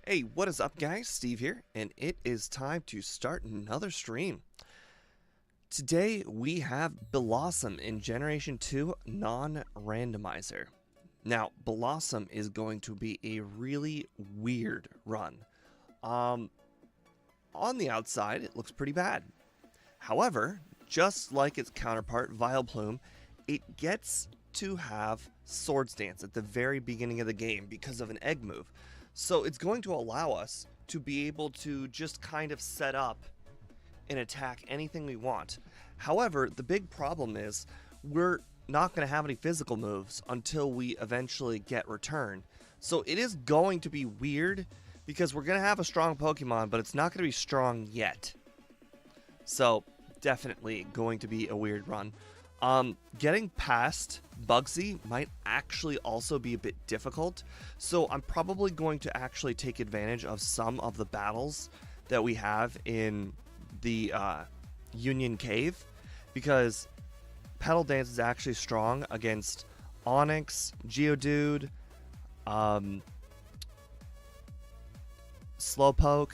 Hey, what is up, guys? Steve here, and it is time to start another stream. Today we have Bellossom in Generation 2 non-randomizer. Now, Bellossom is going to be a really weird run. On the outside, it looks pretty bad. However, just like its counterpart, Vileplume, it gets to have Swords Dance at the very beginning of the game because of an egg move. So it's going to allow us to be able to just kind of set up and attack anything we want. However, the big problem is we're not going to have any physical moves until we eventually get return. So it is going to be weird because we're going to have a strong Pokemon, but it's not going to be strong yet. So definitely going to be a weird run. Getting past Bugsy might actually also be a bit difficult, so I'm probably going to actually take advantage of some of the battles that we have in the Union Cave, because Petal Dance is actually strong against Onix, Geodude, Slowpoke.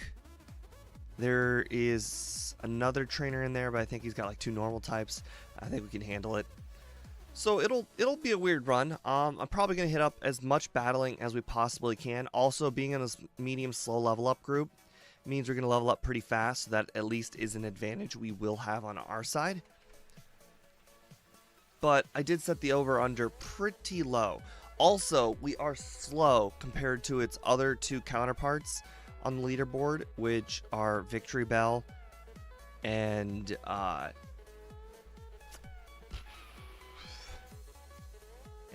There is another trainer in there, but I think he's got like 2 normal types. I think we can handle it. So it'll be a weird run. I'm probably going to hit up as much battling as we possibly can. Also, being in this medium slow level up group means we're going to level up pretty fast, so that at least is an advantage we will have on our side. But I did set the over-under pretty low. Also, we are slow compared to its other 2 counterparts on the leaderboard, which are Victory Bell and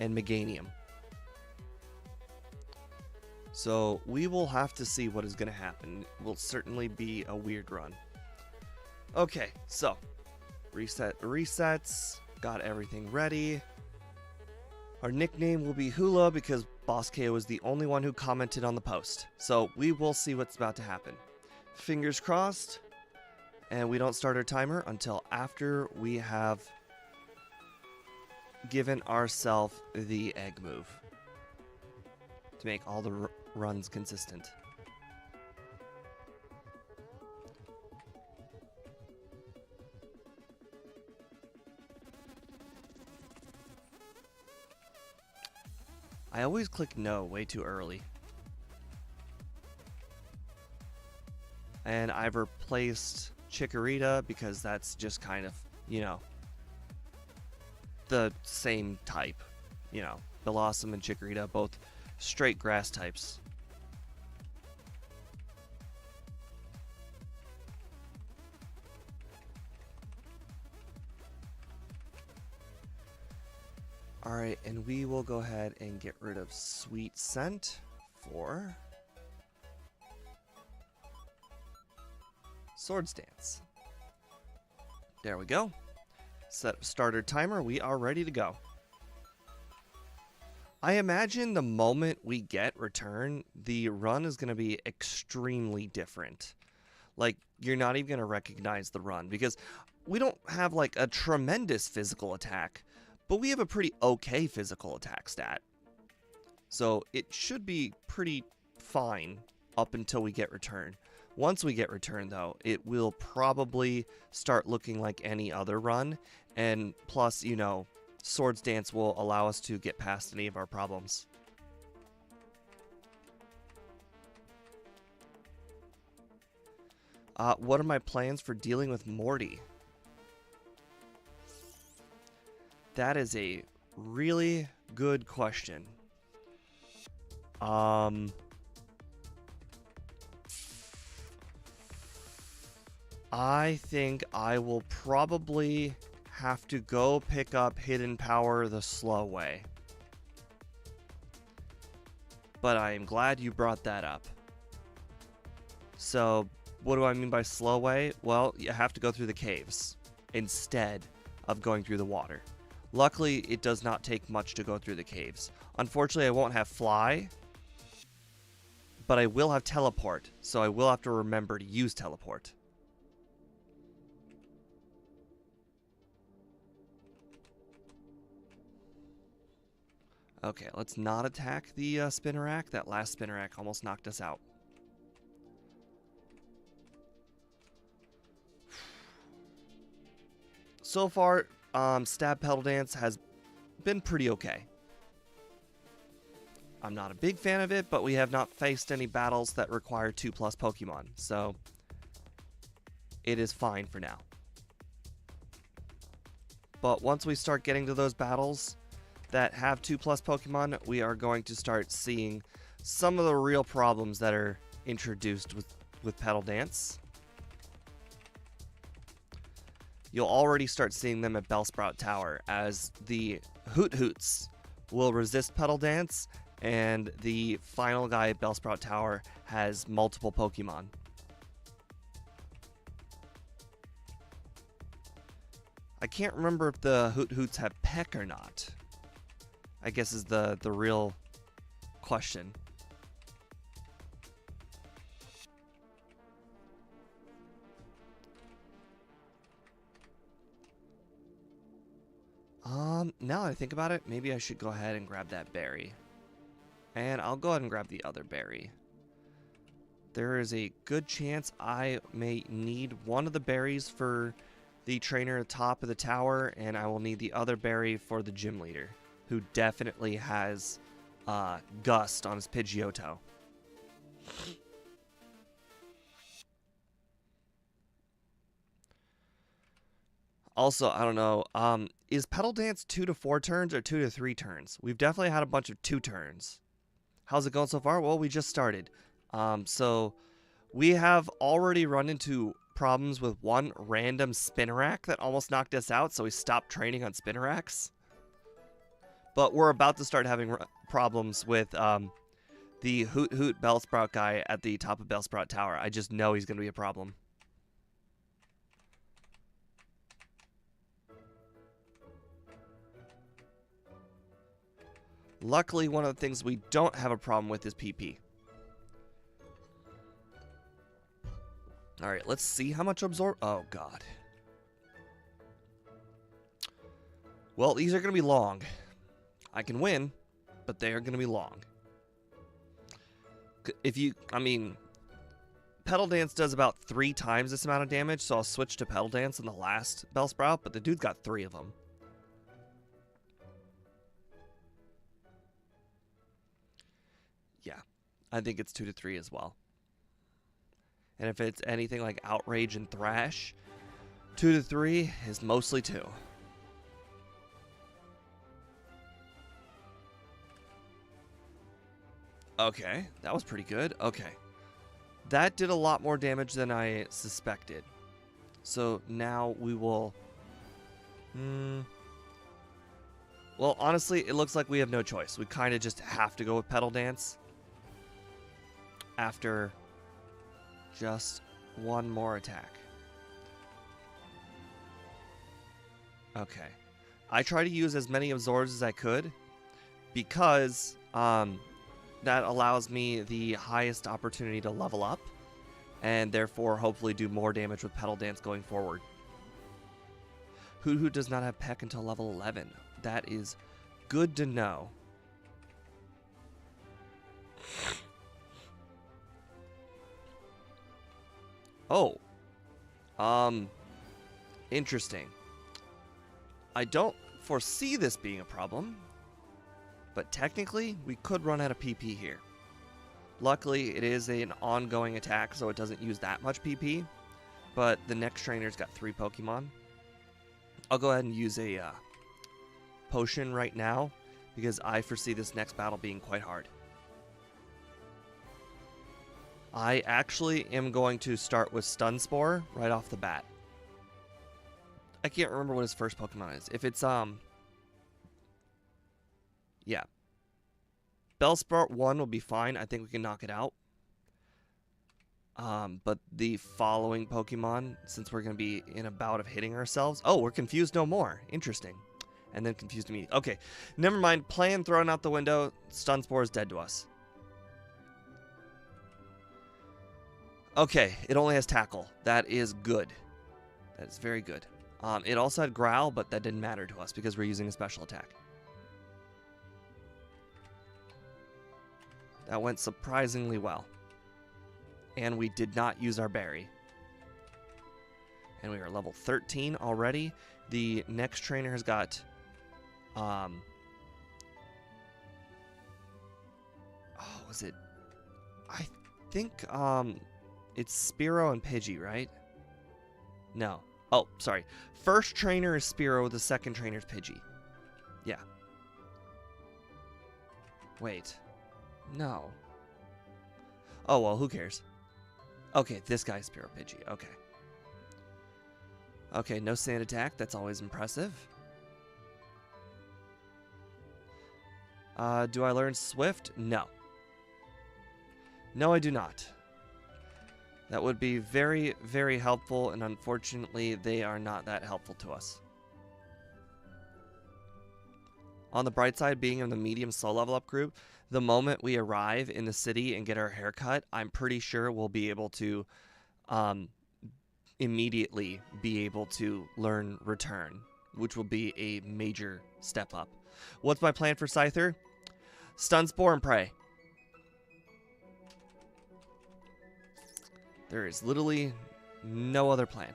Meganium. So we will have to see what is going to happen. It will certainly be a weird run. Okay, so resets, got everything ready. Our nickname will be Hula because Boss KO is the only one who commented on the post. So we will see what's about to happen. Fingers crossed. And we don't start our timer until after we have given ourselves the egg move to make all the runs consistent. I always click no way too early. And I've replaced Chikorita because that's just kind of, you know, the same type. You know, Bellossom and Chikorita, both straight grass types. Alright, and we will go ahead and get rid of Sweet Scent for Swords Dance. There we go. Set starter timer. We are ready to go. I imagine the moment we get return, the run is going to be extremely different. Like, you're not even going to recognize the run because we don't have like a tremendous physical attack, but we have a pretty okay physical attack stat. So it should be pretty fine up until we get return. Once we get return, though, it will probably start looking like any other run. And plus, you know, Swords Dance will allow us to get past any of our problems. What are my plans for dealing with Morty? That is a really good question. I think I will probably have to go pick up Hidden Power the slow way. But I am glad you brought that up. So, what do I mean by slow way? Well, you have to go through the caves instead of going through the water. Luckily, it does not take much to go through the caves. Unfortunately, I won't have Fly, but I will have Teleport, so I will have to remember to use Teleport. Okay, let's not attack the Spinnerack. That last Spinnerack almost knocked us out. So far, Stab Petal Dance has been pretty okay. I'm not a big fan of it, but we have not faced any battles that require 2+ Pokemon, so it is fine for now. But once we start getting to those battles that have 2+ Pokemon, we are going to start seeing some of the real problems that are introduced with Petal Dance. You'll already start seeing them at Bellsprout Tower, as the Hoots will resist Petal Dance, and the final guy at Bellsprout Tower has multiple Pokemon. I can't remember if the Hoots have Peck or not. I guess is the real question. Now that I think about it, maybe I should go ahead and grab that berry. And I'll go ahead and grab the other berry. There is a good chance I may need one of the berries for the trainer at the top of the tower, and I will need the other berry for the gym leader, who definitely has Gust on his Pidgeotto. Also, I don't know, is Petal Dance 2 to 4 turns or 2 to 3 turns? We've definitely had a bunch of 2 turns. How's it going so far? Well, we just started. So we have already run into problems with one random Spinnerack that almost knocked us out, so we stopped training on Spinneracks. But we're about to start having problems with the Hoot Bellsprout guy at the top of Bellsprout Tower. I just know he's going to be a problem. Luckily, one of the things we don't have a problem with is PP. Alright, let's see how much absorb... Oh, God. Well, these are going to be long. I can win, but they are going to be long. Petal Dance does about 3 times this amount of damage, so I'll switch to Petal Dance in the last Bellsprout, but the dude's got 3 of them. Yeah, I think it's 2 to 3 as well. And if it's anything like Outrage and Thrash, 2 to 3 is mostly 2. Okay, that was pretty good. Okay. That did a lot more damage than I suspected. So now we will... Well, honestly, it looks like we have no choice. We kind of just have to go with Petal Dance. After just one more attack. Okay. I try to use as many absorbs as I could because that allows me the highest opportunity to level up and therefore hopefully do more damage with Petal Dance going forward. Hoot does not have Peck until level 11. That is good to know. Oh. Interesting. I don't foresee this being a problem, but technically, we could run out of PP here. Luckily, it is an ongoing attack, so it doesn't use that much PP, but the next trainer's got 3 Pokemon. I'll go ahead and use a potion right now, because I foresee this next battle being quite hard. I actually am going to start with Stun Spore right off the bat. I can't remember what his first Pokemon is. If it's, yeah. Bellsprout 1 will be fine. I think we can knock it out. But the following Pokemon, since we're going to be in a bout of hitting ourselves... Oh, we're Confused no more. Interesting. And then Confused immediately. Okay, never mind. Plan thrown out the window. Stun Spore is dead to us. Okay, it only has Tackle. That is good. That is very good. It also had Growl, but that didn't matter to us because we're using a special attack. That went surprisingly well. And we did not use our berry. And we are level 13 already. The next trainer has got... oh, was it... I think it's Spearow and Pidgey, right? No. Oh, sorry. First trainer is Spearow, the second trainer is Pidgey. Yeah. Wait. No. Oh, well, who cares? Okay, this guy's Spearow Pidgey. Okay. Okay, no sand attack. That's always impressive. Do I learn Swift? No. No, I do not. That would be very, very helpful, and unfortunately, they are not that helpful to us. On the bright side, being in the medium slow level up group, the moment we arrive in the city and get our haircut, I'm pretty sure we'll be able to immediately be able to learn Return, which will be a major step up. What's my plan for Scyther? Stun, Spore, and Pray. There is literally no other plan.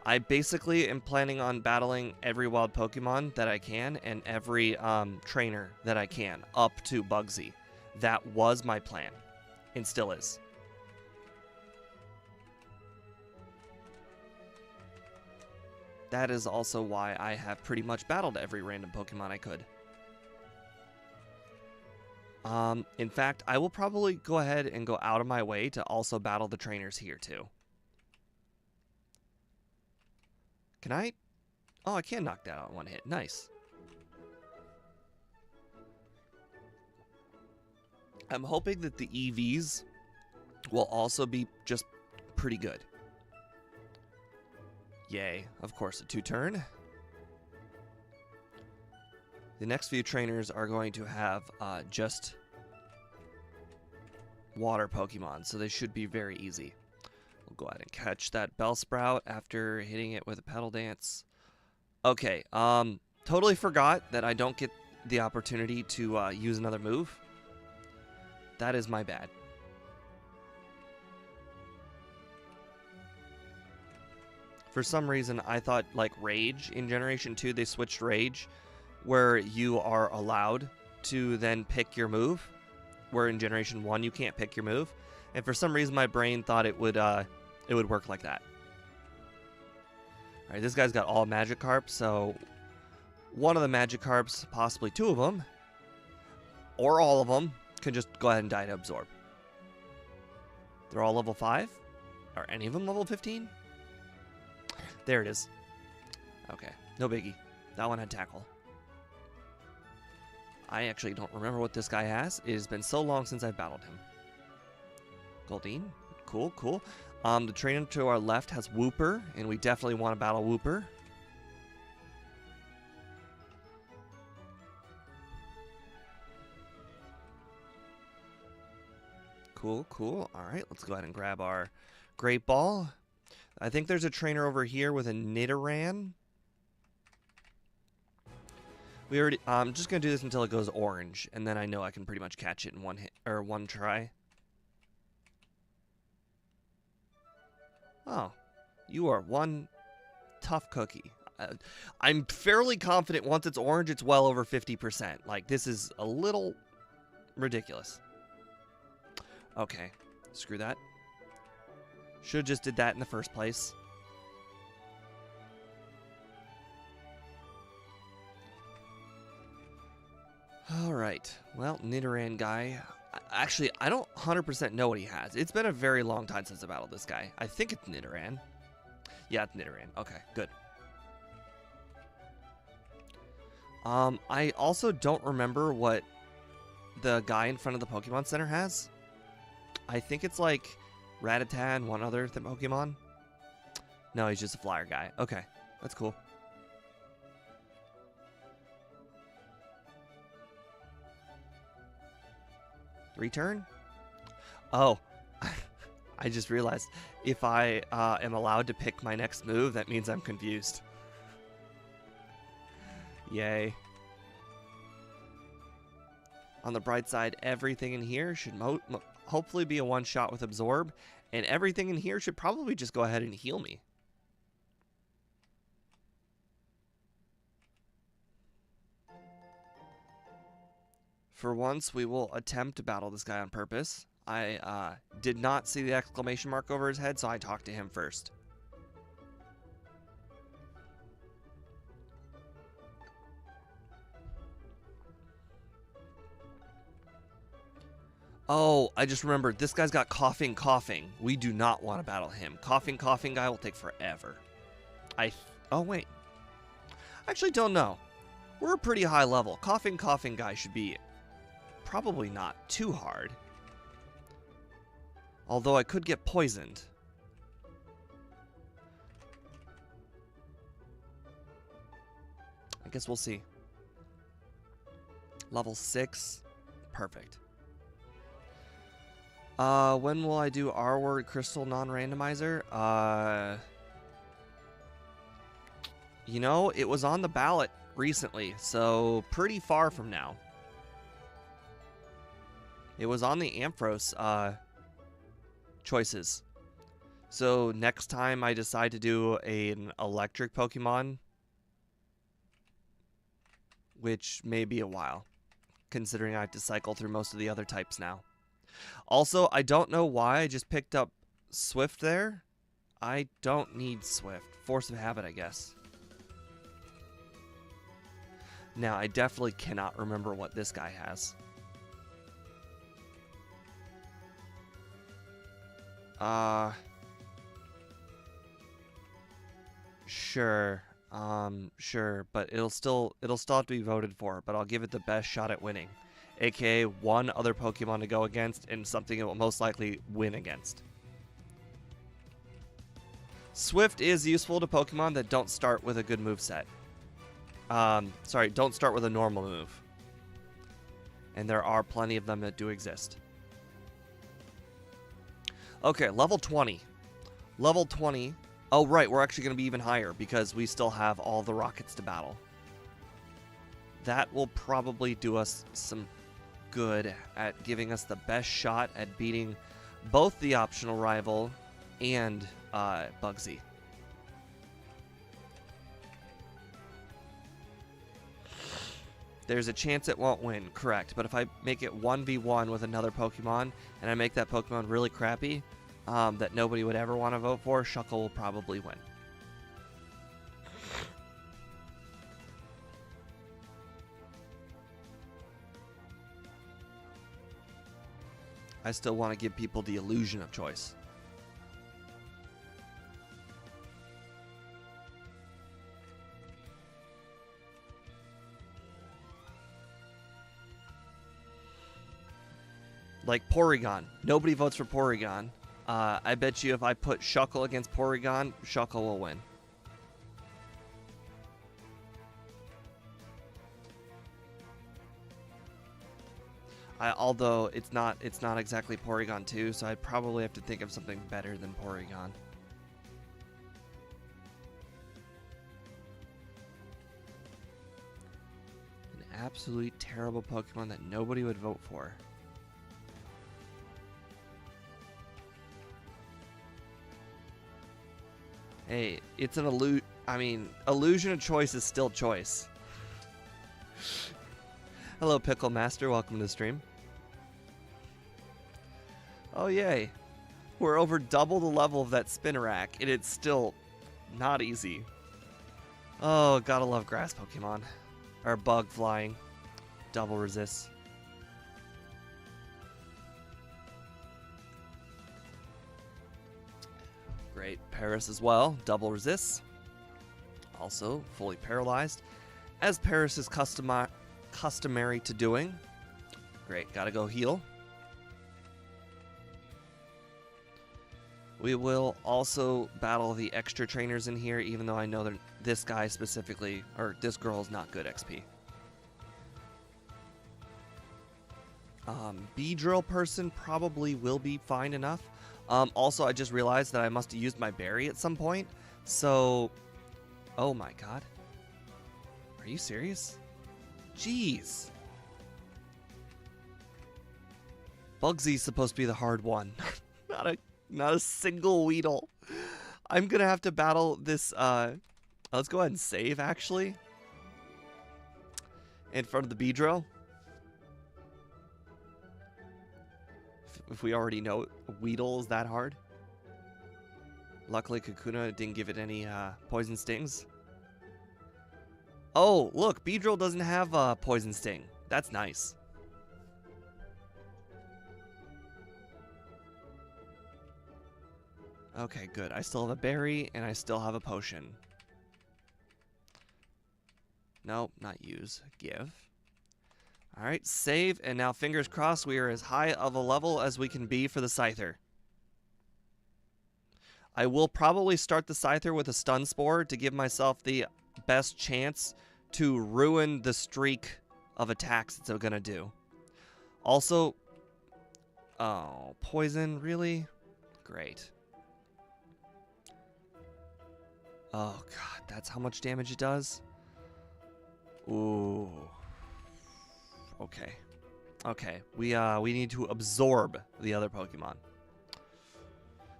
I basically am planning on battling every wild Pokemon that I can and every trainer that I can up to Bugsy. That was my plan and still is. That is also why I have pretty much battled every random Pokemon I could. In fact, I will probably go ahead and go out of my way to also battle the trainers here too. Can I? Oh, I can knock that out in one hit. Nice. I'm hoping that the EVs will also be just pretty good. Yay. Of course, a 2-turn. The next few trainers are going to have just water Pokemon, so they should be very easy. We'll go ahead and catch that Bellsprout after hitting it with a Petal Dance. Okay, totally forgot that I don't get the opportunity to use another move. That is my bad. For some reason, I thought, like, Rage in Generation 2, they switched Rage, where you are allowed to then pick your move, where in Generation 1 you can't pick your move. And for some reason, my brain thought it would work like that. Alright, this guy's got all Magikarp, so one of the Magikarps, possibly two of them, or all of them, can just go ahead and die to Absorb. They're all level 5? Are any of them level 15? There it is. Okay, no biggie. That one had Tackle. I actually don't remember what this guy has. It has been so long since I've battled him. Goldeen. Cool, cool. The trainer to our left has Wooper, and we definitely want to battle Wooper. Cool, cool. All right, let's go ahead and grab our Great Ball. I think there's a trainer over here with a Nidoran. We already. I'm just gonna do this until it goes orange, and then I know I can pretty much catch it in one hit or one try. Oh, you are one tough cookie. I'm fairly confident once it's orange, it's well over 50%. Like, this is a little ridiculous. Okay, screw that. Should've just did that in the first place. Alright, well, Nidoran guy. Actually, I don't 100% know what he has. It's been a very long time since I battled this guy. I think it's Nidoran. Yeah, it's Nidoran. Okay, good. I also don't remember what the guy in front of the Pokemon Center has. I think it's like Rattata and one other Pokemon. No, he's just a flyer guy. Okay, that's cool. Return? Oh, I just realized if I am allowed to pick my next move, that means I'm confused. Yay. On the bright side, everything in here should hopefully be a one-shot with Absorb, And everything in here should probably just go ahead and heal me. For once, we will attempt to battle this guy on purpose. I did not see the exclamation mark over his head, so I talked to him first. Oh, I just remembered. This guy's got coughing. We do not want to battle him. Coughing guy will take forever. Oh, wait. I actually don't know. We're a pretty high level. Coughing guy should be probably not too hard. Although I could get poisoned. I guess we'll see. Level 6. Perfect. When will I do R-word crystal non-randomizer? You know, it was on the ballot recently, so pretty far from now. It was on the Ampharos, choices. So next time I decide to do an electric Pokemon, which may be a while, considering I have to cycle through most of the other types now. Also, I don't know why I just picked up Swift there. I don't need Swift. Force of habit, I guess. Now, I definitely cannot remember what this guy has. Sure. Sure, but it'll still have to be voted for, but I'll give it the best shot at winning. AKA one other Pokemon to go against and something it will most likely win against. Swift is useful to Pokemon that don't start with a good moveset. Sorry, don't start with a normal move. And there are plenty of them that do exist. Okay, level 20. Level 20. Oh, right, we're actually going to be even higher because we still have all the rockets to battle. That will probably do us some good at giving us the best shot at beating both the optional rival and Bugsy. There's a chance it won't win, correct, but if I make it 1v1 with another Pokemon and I make that Pokemon really crappy that nobody would ever want to vote for, Shuckle will probably win. I still want to give people the illusion of choice. Like Porygon. Nobody votes for Porygon. I bet you if I put Shuckle against Porygon, Shuckle will win. Although it's not exactly Porygon 2, so I'd probably have to think of something better than Porygon. An absolutely terrible Pokemon that nobody would vote for. Hey, it's an illusion of choice is still choice. Hello, Pickle Master. Welcome to the stream. Oh, yay. We're over double the level of that Spinarak, and it's still not easy. Oh, gotta love grass Pokemon. Or bug flying. Double resist. Great. Paris as well. Double resists. Also fully paralyzed. As Paris is customary to doing. Great. Gotta go heal. We will also battle the extra trainers in here, even though I know that this guy specifically, or this girl, is not good XP. Beedrill person probably will be fine enough. Also, I just realized that I must have used my berry at some point. So, oh my god. Are you serious? Jeez. Bugsy's supposed to be the hard one. Not a single Weedle. I'm gonna have to battle this, let's go ahead and save, actually. In front of the Beedrill. If we already know Weedle is that hard. Luckily, Kakuna didn't give it any, poison stings. Oh, look, Beedrill doesn't have, poison sting. That's nice. Okay, good. I still have a berry, and I still have a potion. Nope, not use. Give. Alright, save, and now fingers crossed we are as high of a level as we can be for the Scyther. I will probably start the Scyther with a Stun Spore to give myself the best chance to ruin the streak of attacks it's gonna do. Also, oh, poison, really? Great. Oh god, that's how much damage it does? Ooh. Okay. Okay, we need to absorb the other Pokemon.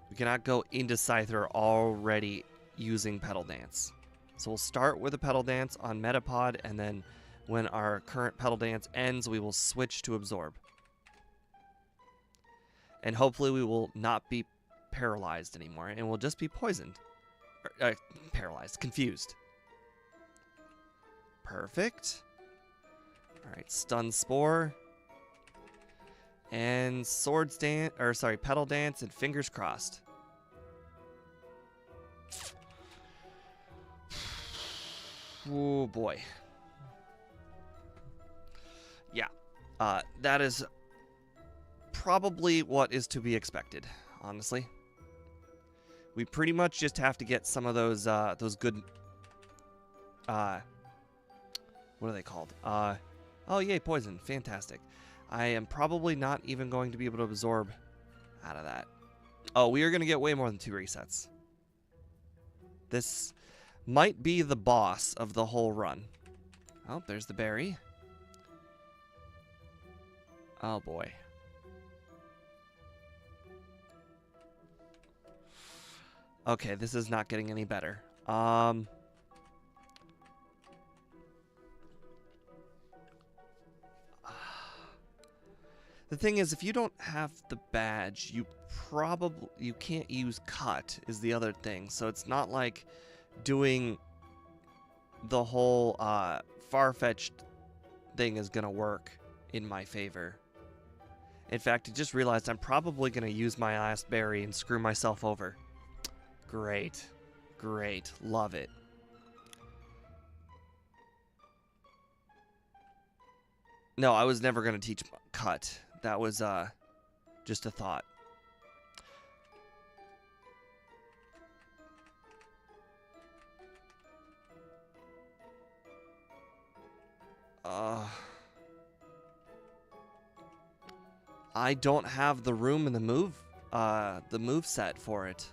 We cannot go into Scyther already using Petal Dance. So we'll start with a Petal Dance on Metapod, and then when our current Petal Dance ends, we will switch to Absorb. And hopefully we will not be paralyzed anymore, and we'll just be poisoned. Paralyzed. Confused. Perfect. Alright, Stun Spore. And Swords Dance, or sorry, Petal Dance and Fingers Crossed. Oh boy. Yeah. That is probably what is to be expected, honestly. We pretty much just have to get some of those good, what are they called? Oh yay, poison, fantastic. I am probably not even going to be able to absorb out of that. Oh, we are going to get way more than 2 resets. This might be the boss of the whole run. Oh, there's the berry. Oh boy. Okay, this is not getting any better. The thing is, if you don't have the badge, you can't use cut is the other thing. So it's not like doing the whole far-fetched thing is gonna work in my favor. In fact, I just realized I'm probably gonna use my last berry and screw myself over. Great. Great. Love it. No, I was never gonna teach cut. That was just a thought. I don't have the room in the move set for it.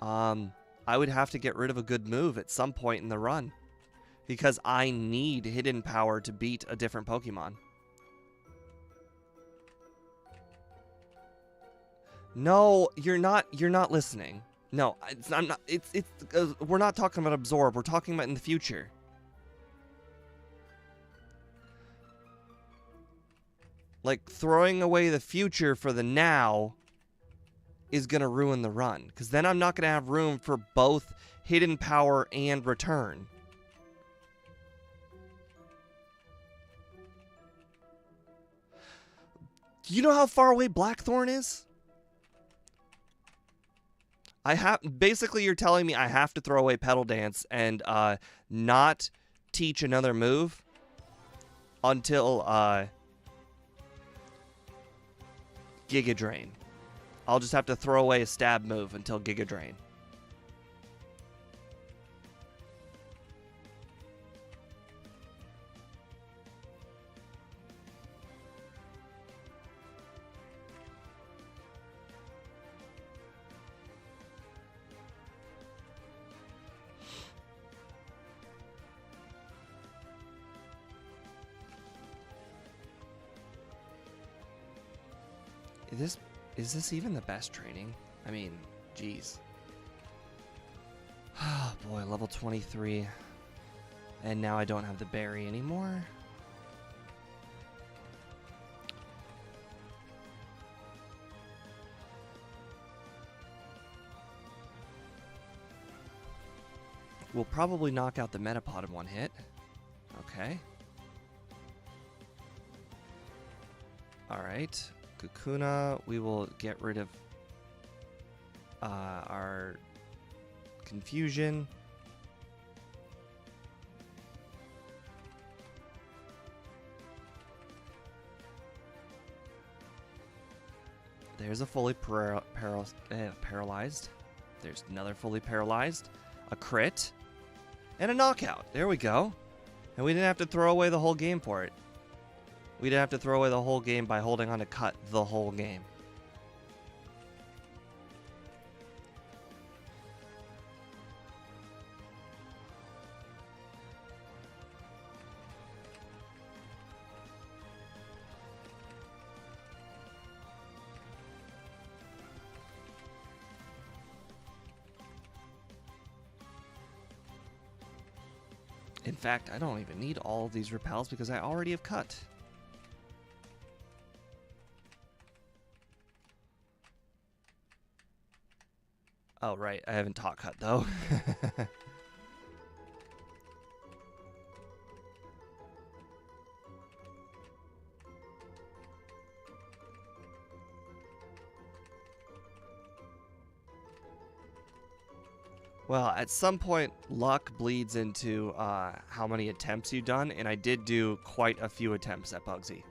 I would have to get rid of a good move at some point in the run, because I need hidden power to beat a different Pokemon. No, you're not listening. No, I'm not. We're not talking about absorb. We're talking about in the future. Like, throwing away the future for the now is gonna ruin the run, because then I'm not gonna have room for both hidden power and return. Do you know how far away Blackthorn is? Basically, you're telling me I have to throw away Petal Dance and not teach another move until Giga Drain. I'll just have to throw away a stab move until Giga Drain. Is this even the best training? I mean, geez. Oh boy, level 23. And now I don't have the berry anymore. We'll probably knock out the Metapod in one hit. Okay. Alright. Kakuna, we will get rid of our confusion. There's a fully paralyzed. There's another fully paralyzed. A crit. And a knockout. There we go. And we didn't have to throw away the whole game for it. We didn't have to throw away the whole game by holding on to cut the whole game. In fact, I don't even need all of these repels because I already have cut. Oh, right. I haven't taught cut, though. Well, at some point, luck bleeds into how many attempts you've done, and I did do quite a few attempts at Bugsy.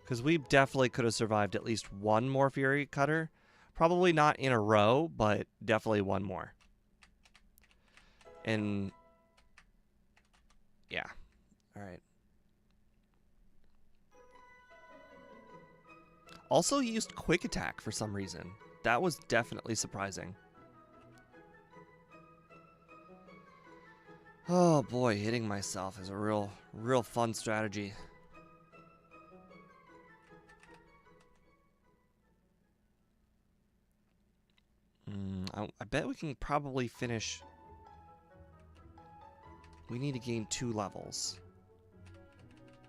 Because we definitely could have survived at least one more Fury Cutter. Probably not in a row, but definitely one more. And yeah. Alright. Also used Quick Attack for some reason. That was definitely surprising. Oh boy, hitting myself is a real fun strategy. I bet we can probably finish. We need to gain 2 levels.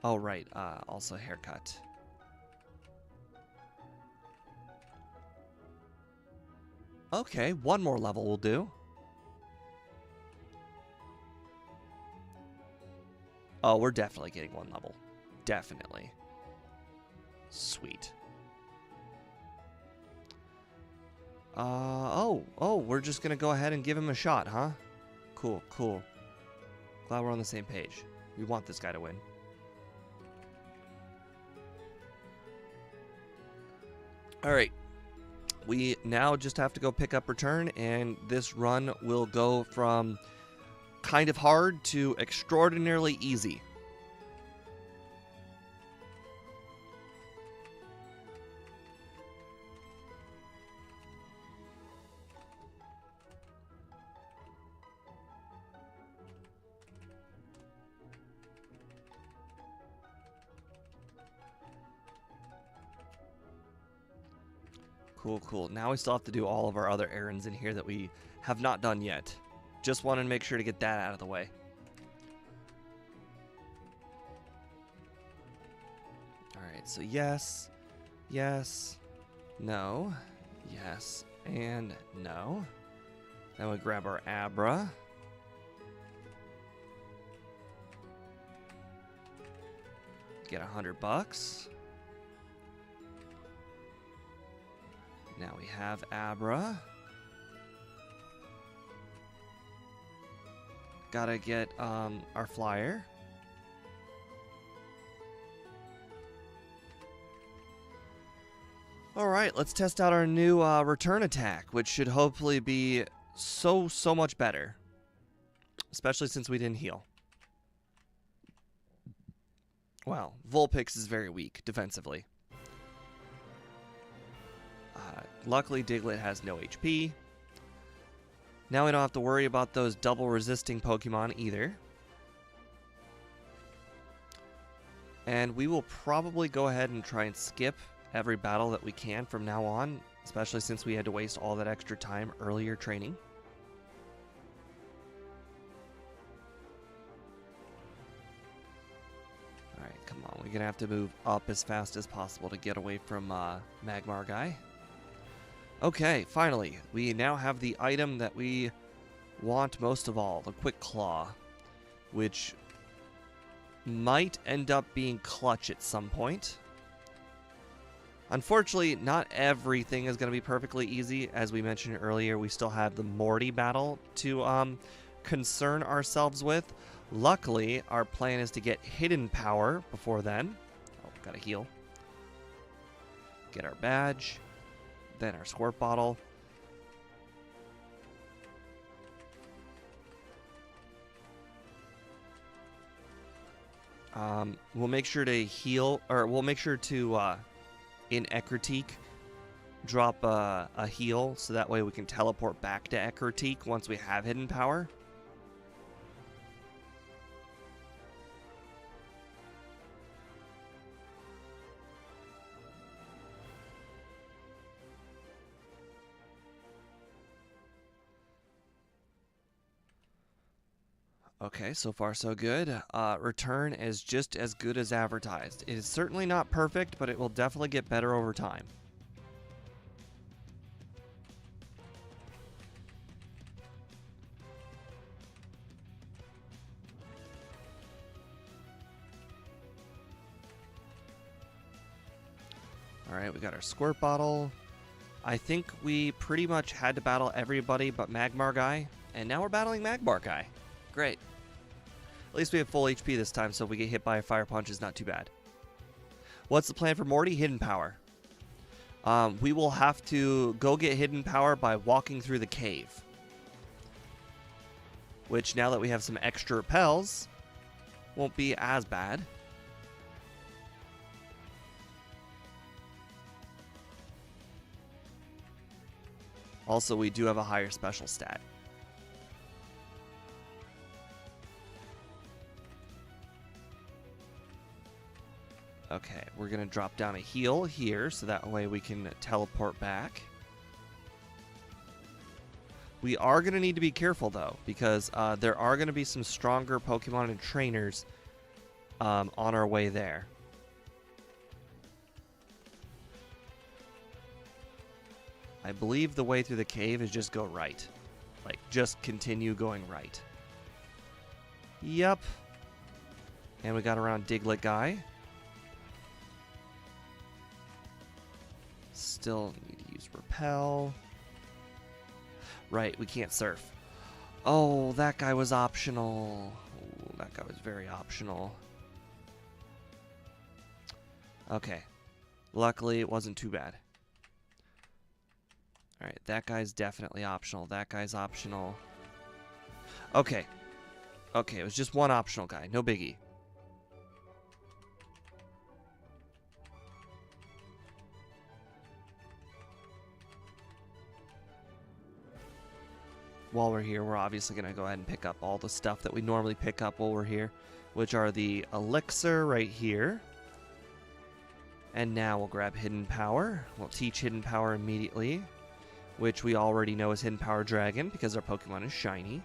Oh, right. Also haircut. Okay, 1 more level will do. Oh, we're definitely getting 1 level. Definitely. Sweet. Oh, we're just gonna go ahead and give him a shot, huh? Cool, cool. Glad we're on the same page. We want this guy to win. Alright. We now just have to go pick up return, and this run will go from kind of hard to extraordinarily easy. Cool, cool. Now we still have to do all of our other errands in here that we have not done yet. Just wanted to make sure to get that out of the way. Alright, so yes, yes, no, yes, and no. Then we grab our Abra. Get $100. Now we have Abra. Gotta get our flyer. Alright, let's test out our new return attack, which should hopefully be so much better. Especially since we didn't heal. Well, Vulpix is very weak defensively. Luckily, Diglett has no HP. Now we don't have to worry about those double resisting Pokemon either. And we will probably go ahead and try and skip every battle that we can from now on, especially since we had to waste all that extra time earlier training. Alright, come on. We're going to have to move up as fast as possible to get away from Magmar guy. Okay, finally. We now have the item that we want most of all, the Quick Claw, which might end up being clutch at some point. Unfortunately, not everything is going to be perfectly easy. As we mentioned earlier, we still have the Morty battle to concern ourselves with. Luckily, our plan is to get hidden power before then. Oh, gotta heal. Get our badge. Then our squirt bottle. We'll make sure to heal, or we'll make sure to, in Ecruteak, drop a heal, so that way we can teleport back to Ecruteak once we have hidden power. Okay, so far so good. Return is just as good as advertised. It is certainly not perfect, but it will definitely get better over time. Alright, we got our squirt bottle. I think we pretty much had to battle everybody but Magmar guy, and now we're battling Magmar guy. Great. At least we have full HP this time, so if we get hit by a fire punch, it's not too bad. What's the plan for Morty? Hidden power. We will have to go get hidden power by walking through the cave. Which, now that we have some extra repels, won't be as bad. Also, we do have a higher special stat. Okay, we're going to drop down a heal here, so that way we can teleport back. We are going to need to be careful, though, because there are going to be some stronger Pokemon and trainers on our way there. I believe the way through the cave is just go right. Like, just continue going right. Yep. And we got around Diglett guy. Still need to use repel. Right, we can't surf. Oh, that guy was optional. Ooh, that guy was very optional. Okay. Luckily, it wasn't too bad. Alright, that guy's definitely optional. That guy's optional. Okay. Okay, it was just one optional guy. No biggie. While we're here, we're obviously going to go ahead and pick up all the stuff that we normally pick up while we're here, which are the elixir right here. And now we'll grab hidden power. We'll teach hidden power immediately, which we already know is hidden power dragon because our Pokemon is shiny.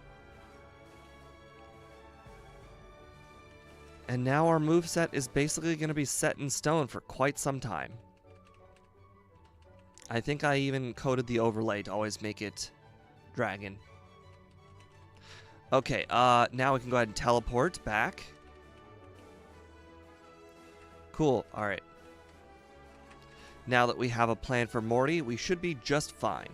And now our moveset is basically going to be set in stone for quite some time. I think I even coded the overlay to always make it dragon. Okay, now we can go ahead and teleport back. Cool, alright. Now that we have a plan for Morty, we should be just fine.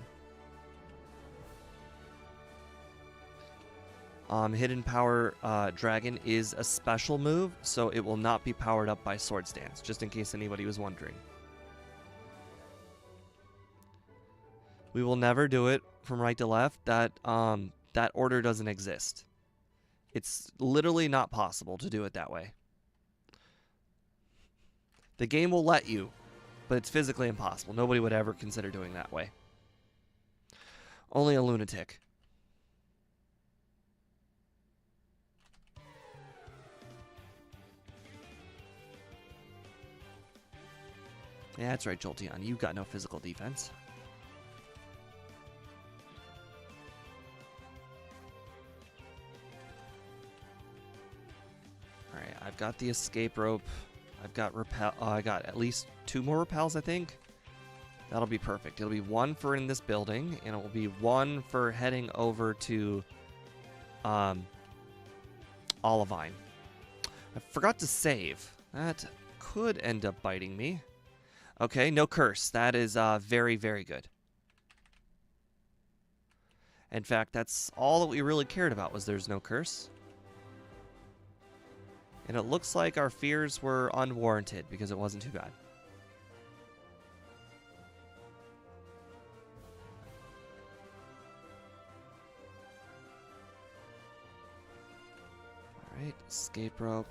Hidden Power Dragon is a special move, so it will not be powered up by Swords Dance, just in case anybody was wondering. We will never do it from right to left. That order doesn't exist. It's literally not possible to do it that way. The game will let you, but it's physically impossible. Nobody would ever consider doing that way. Only a lunatic. Yeah, that's right, Jolteon. You've got no physical defense. Alright, I've got the escape rope. I've got repel. I got at least 2 more repels, I think. That'll be perfect. It'll be 1 for in this building, and it will be 1 for heading over to Olivine. I forgot to save. That could end up biting me. Okay, no curse. That is very, very good. In fact, that's all that we really cared about, was there's no curse. And it looks like our fears were unwarranted because it wasn't too bad. Alright, escape rope.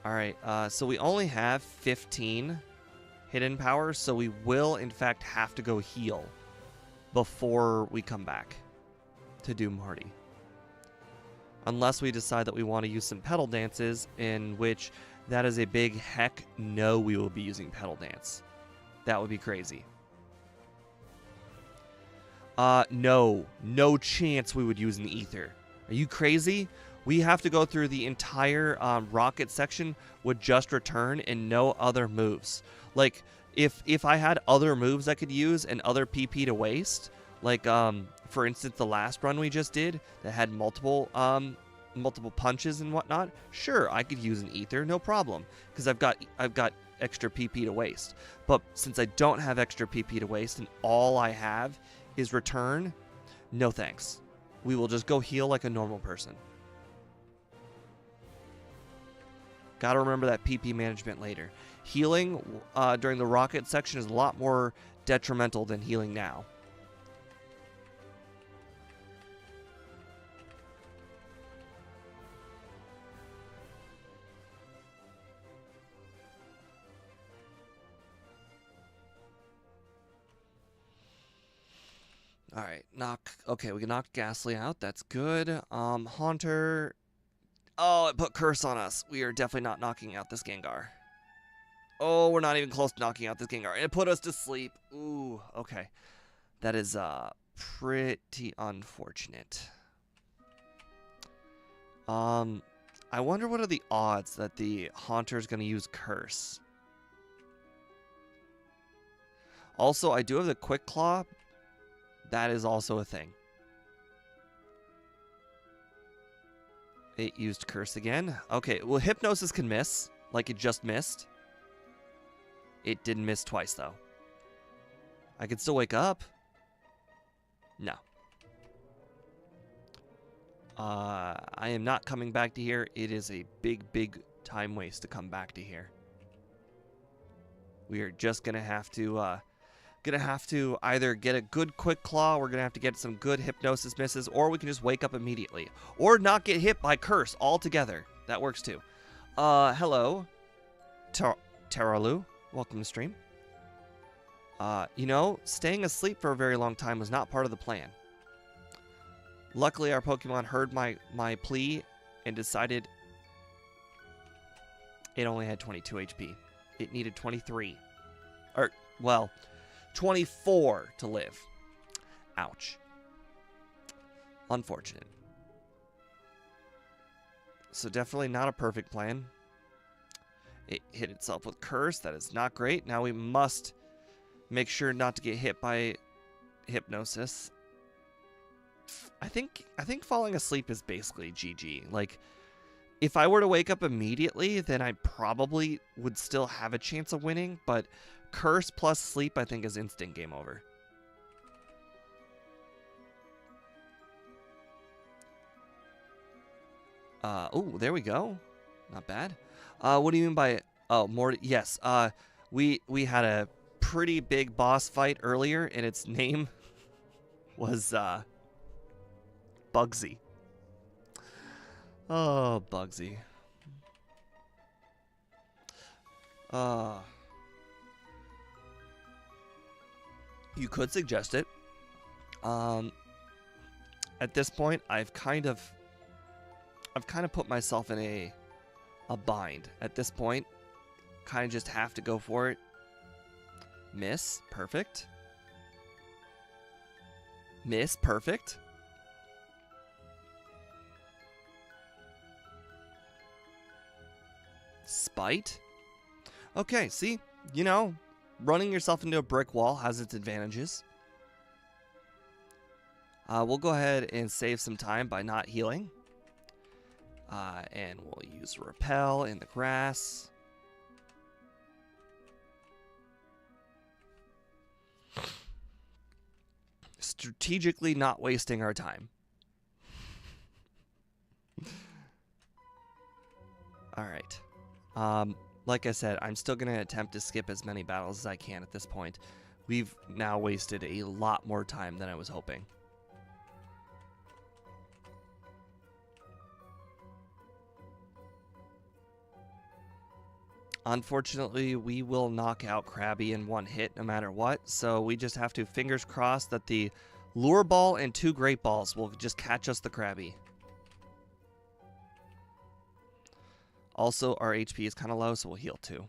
Alright, so we only have 15 hidden powers, so we will, in fact, have to go heal before we come back to do Marty. Unless we decide that we want to use some pedal dances, in which that is a big heck no, we will be using pedal dance. That would be crazy. No chance we would use an ether. Are you crazy? We have to go through the entire rocket section with just return and no other moves. Like, if I had other moves I could use and other PP to waste, like, for instance, the last run we just did that had multiple punches and whatnot, sure, I could use an ether, no problem, because I've got extra PP to waste. But since I don't have extra PP to waste and all I have is return, no thanks. We will just go heal like a normal person. Gotta remember that PP management later. Healing during the rocket section is a lot more detrimental than healing now. Alright, okay, we can knock Ghastly out. That's good. Haunter. Oh, it put Curse on us. We are definitely not knocking out this Gengar. Oh, we're not even close to knocking out this Gengar. It put us to sleep. Ooh, okay. That is pretty unfortunate. I wonder what are the odds that the Haunter is going to use Curse. Also, I do have the Quick Claw. That is also a thing. It used Curse again. Okay, well, Hypnosis can miss, like it just missed. It didn't miss twice, though. I could still wake up. No. I am not coming back to here. It is a big, big time waste to come back to here. We are just gonna have to either get a good Quick Claw, we're gonna have to get some good Hypnosis misses, or we can just wake up immediately, or not get hit by Curse altogether. That works too. Hello, Taralu. Welcome to stream. You know, staying asleep for a very long time was not part of the plan. Luckily, our Pokemon heard my plea and decided it only had 22 HP. It needed 23. Or, well, 24 to live. Ouch. Unfortunate. So definitely not a perfect plan. It hit itself with Curse. That is not great. Now we must make sure not to get hit by Hypnosis. I think falling asleep is basically GG. Like, if I were to wake up immediately, then I probably would still have a chance of winning, but Curse plus sleep, I think, is instant game over. Oh, there we go. Not bad. What do you mean by... Oh, more... Yes, we had a pretty big boss fight earlier, and its name was, Bugsy. Oh, Bugsy. You could suggest it. At this point, I've kind of put myself in a bind. At this point, kind of just have to go for it. Miss. Perfect. Miss. Perfect. Spite. Okay, see? You know, running yourself into a brick wall has its advantages. We'll go ahead and save some time by not healing. And we'll use Repel in the grass. Strategically not wasting our time. Alright. Like I said, I'm still going to attempt to skip as many battles as I can at this point. We've now wasted a lot more time than I was hoping. Unfortunately, we will knock out Krabby in one hit no matter what, so we just have to fingers crossed that the Lure Ball and 2 Great Balls will just catch us the Krabby. Also, our HP is kind of low, so we'll heal too.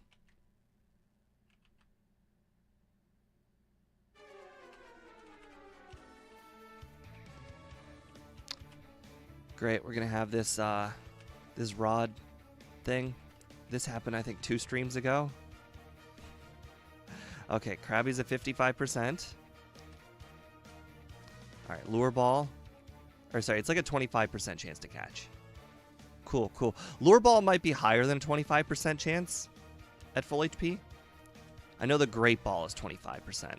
Great, we're going to have this, this rod thing. This happened, I think, 2 streams ago. Okay, Krabby's at 55%. Alright, Lure Ball. Or sorry, it's like a 25% chance to catch. Cool, cool. Lure Ball might be higher than 25% chance at full HP. I know the Great Ball is 25%.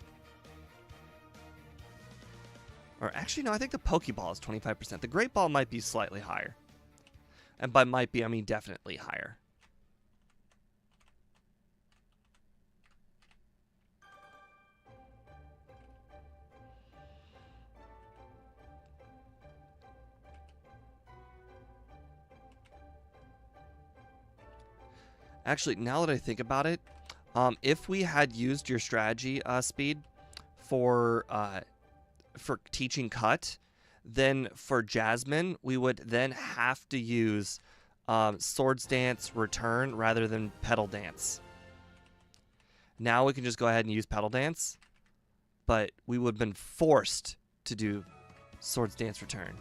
Or actually, no, I think the Pokeball is 25%. The Great Ball might be slightly higher. And by might be, I mean definitely higher. Actually, now that I think about it, if we had used your strategy, Speed, for teaching Cut, then for Jasmine, we would then have to use Swords Dance Return rather than Petal Dance. Now we can just go ahead and use Petal Dance, but we would have been forced to do Swords Dance Return.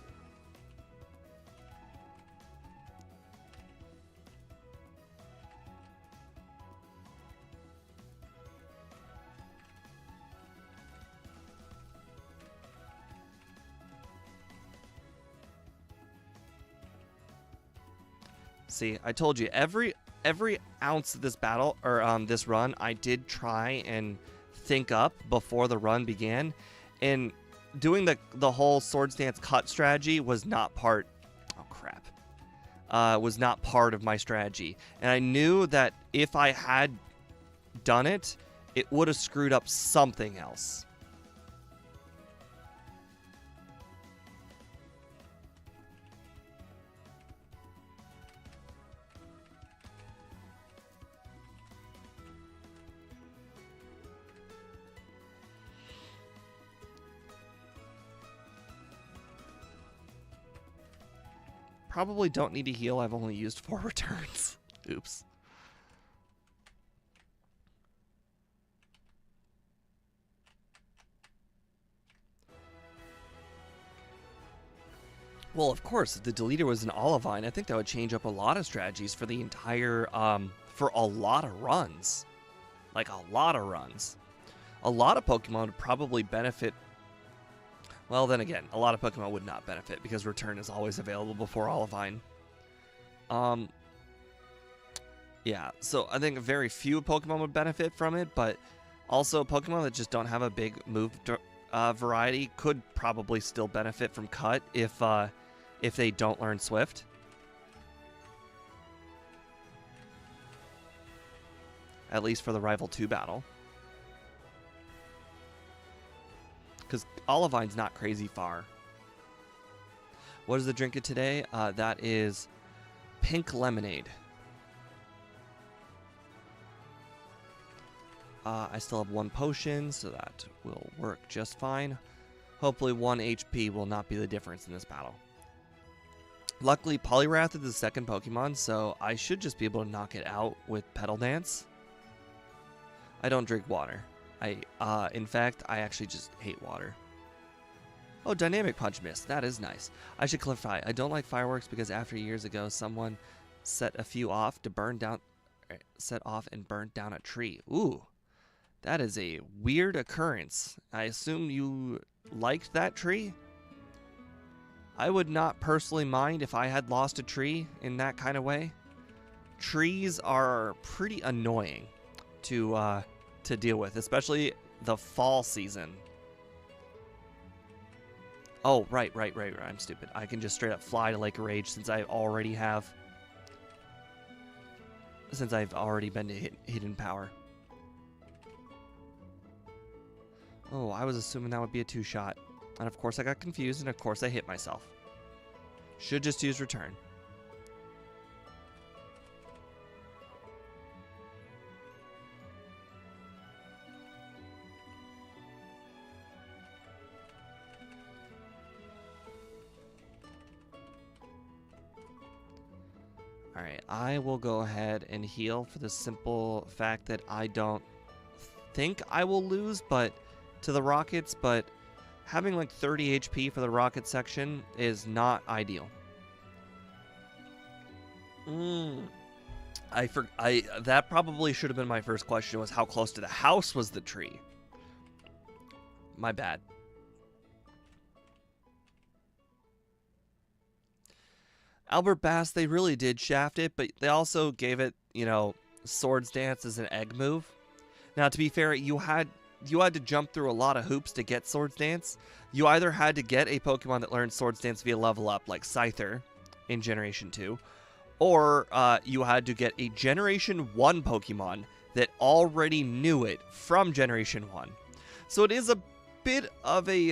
See, I told you, every ounce of this battle, or this run, I did try and think up before the run began, and doing the whole Swords Dance Cut strategy was not part. Oh crap! Was not part of my strategy, and I knew that if I had done it, it would have screwed up something else. Probably don't need to heal. I've only used 4 returns. Oops. Well, of course, if the deleter was an Olivine, I think that would change up a lot of strategies for the entire, for a lot of runs. Like, a lot of runs. A lot of Pokemon would probably benefit. Well, then again, a lot of Pokemon would not benefit because Return is always available before Olivine. Yeah, so I think very few Pokemon would benefit from it, but also Pokemon that just don't have a big move variety could probably still benefit from Cut if they don't learn Swift. At least for the Rival 2 battle. Because Olivine's not crazy far. What is the drink of today? That is pink lemonade. I still have 1 potion, so that will work just fine. Hopefully 1 HP will not be the difference in this battle. Luckily, Poliwrath is the second Pokemon, so I should just be able to knock it out with Petal Dance. I don't drink water. In fact, I actually just hate water. Oh, dynamic punch missed. That is nice. I should clarify. I don't like fireworks because after years ago, someone set a few off to burn down, set off and burned down a tree. Ooh, that is a weird occurrence. I assume you liked that tree? I would not personally mind if I had lost a tree in that kind of way. Trees are pretty annoying to deal with, especially the fall season. Oh, right. I'm stupid. I can just straight up fly to Lake of Rage since I've already been to Hidden Power. Oh, I was assuming that would be a 2-shot. And of course I got confused, and of course I hit myself. Should just use return. Alright, I will go ahead and heal for the simple fact that I don't think I will lose to the rockets, but having like 30 HP for the rocket section is not ideal. That probably should have been my first question, was how close to the house was the tree? My bad. Albert Bass, they really did shaft it, but they also gave it, Swords Dance as an egg move. Now, to be fair, you had to jump through a lot of hoops to get Swords Dance. You either had to get a Pokemon that learned Swords Dance via level up, like Scyther in Generation 2, or you had to get a Generation 1 Pokemon that already knew it from Generation 1. So it is a bit of a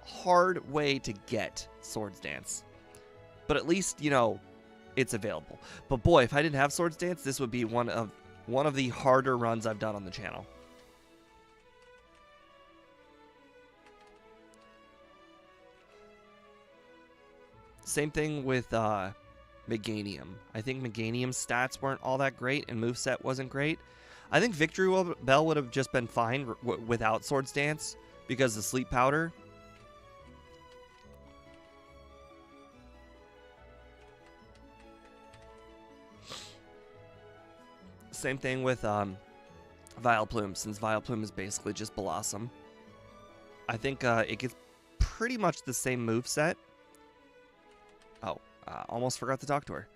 hard way to get Swords Dance. But at least, it's available. But boy, if I didn't have Swords Dance, this would be one of the harder runs I've done on the channel. Same thing with Meganium. I think Meganium's stats weren't all that great, and moveset wasn't great. I think Victory Bell would have just been fine without Swords Dance, because the Sleep Powder. Same thing with Vileplume, since Vileplume is basically just Bellossom. I think it gets pretty much the same moveset. Oh, almost forgot to talk to her.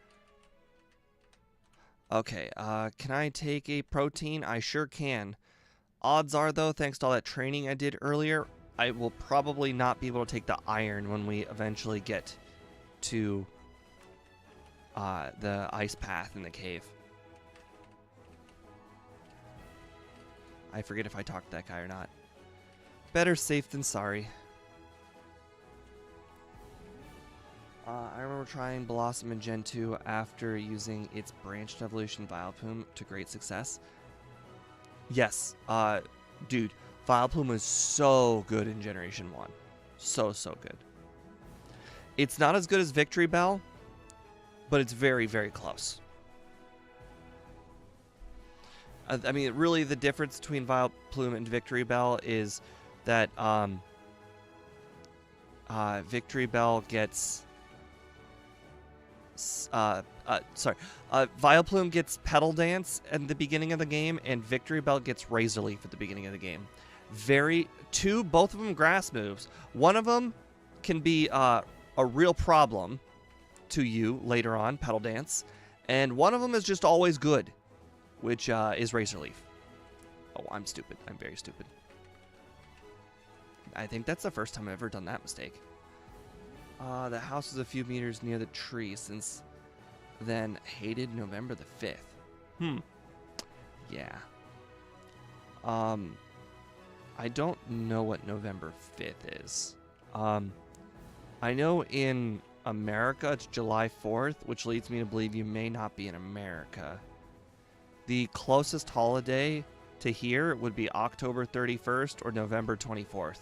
Okay, can I take a protein? I sure can. Odds are, though, thanks to all that training I did earlier, I will probably not be able to take the iron when we eventually get to the ice path in the cave. I forget if I talked to that guy or not. Better safe than sorry. I remember trying Bellossom in Gen 2 after using its branched evolution Vileplume to great success. Yes, dude, Vileplume is so good in Generation 1. So good. It's not as good as Victory Bell, but it's very, very close. I mean, really, the difference between Vileplume and Victory Bell is that Victory Bell gets... Vileplume gets Petal Dance at the beginning of the game, and Victory Bell gets Razor Leaf at the beginning of the game. Both of them grass moves. One of them can be a real problem to you later on, Petal Dance, and one of them is just always good, which is Razor Leaf. Oh, I'm stupid. I'm very stupid. I think that's the first time I've ever done that mistake. The house was a few meters near the tree, since then hated November the 5th. Yeah. I don't know what November 5th is. I know in America it's July 4th, which leads me to believe you may not be in America. The closest holiday to here would be October 31st or November 24th.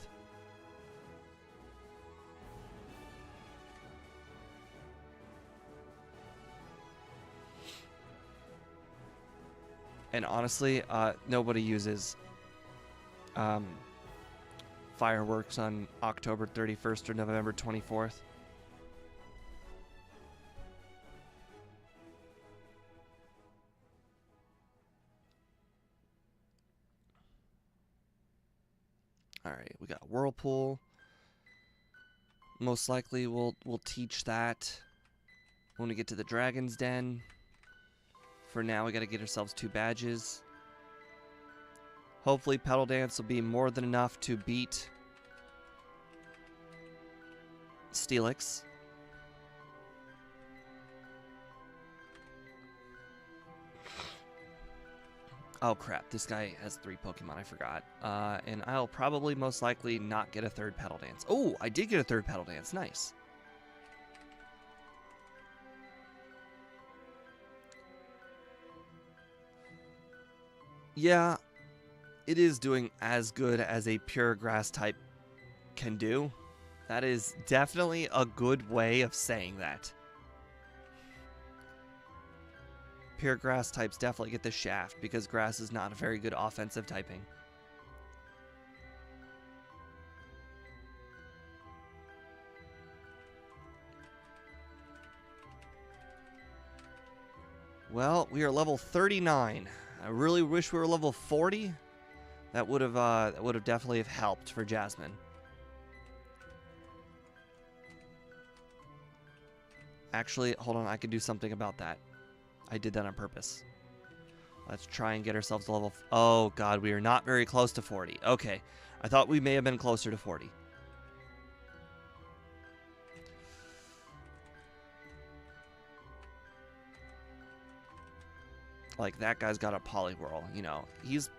And honestly, nobody uses fireworks on October 31st or November 24th. All right, we got Whirlpool. Most likely we'll teach that when we get to the Dragon's Den. For now, we got to get ourselves 2 badges. Hopefully, Pedal Dance will be more than enough to beat Steelix. Oh crap, this guy has 3 Pokemon, I forgot. And I'll probably most likely not get a 3rd Pedal Dance. Oh, I did get a 3rd Pedal Dance, nice. Yeah, it is doing as good as a pure grass type can do. That is definitely a good way of saying that. Pure grass types definitely get the shaft because grass is not a very good offensive typing. Well, we are level 39. I really wish we were level 40. That would have definitely have helped for Jasmine. Actually, hold on, I can do something about that. I did that on purpose. Let's try and get ourselves to level... Oh, God, we are not very close to 40. Okay, I thought we may have been closer to 40. Like, that guy's got a Poliwhirl, you know. He's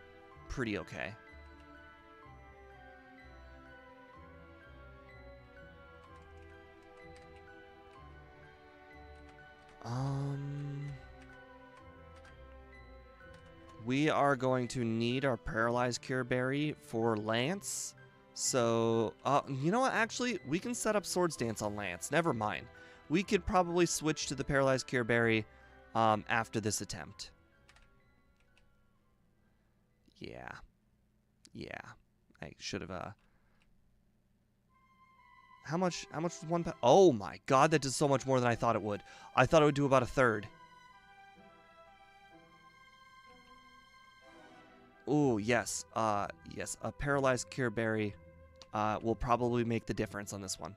pretty okay. We are going to need our Paralyzed Cure Berry for Lance. So, you know what? Actually, we can set up Swords Dance on Lance. Never mind. We could probably switch to the Paralyzed Cure Berry after this attempt. Yeah. I should have, How much was one? Oh my God, that does so much more than I thought it would. I thought it would do about a 1/3. Ooh, yes. Yes, a Paralyzed Cure Berry will probably make the difference on this one.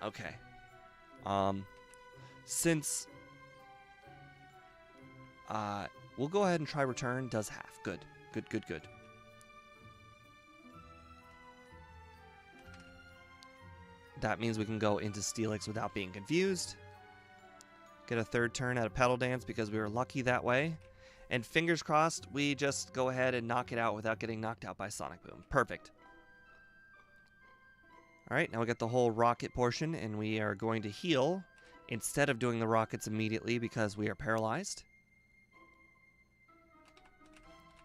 Okay. Since we'll go ahead and try return. Does half. Good. That means we can go into Steelix without being confused. Get a 3rd turn out of Pedal Dance because we were lucky that way. And fingers crossed, we just go ahead and knock it out without getting knocked out by Sonic Boom. Perfect. Alright, now we got the whole rocket portion, and we are going to heal instead of doing the rockets immediately because we are paralyzed.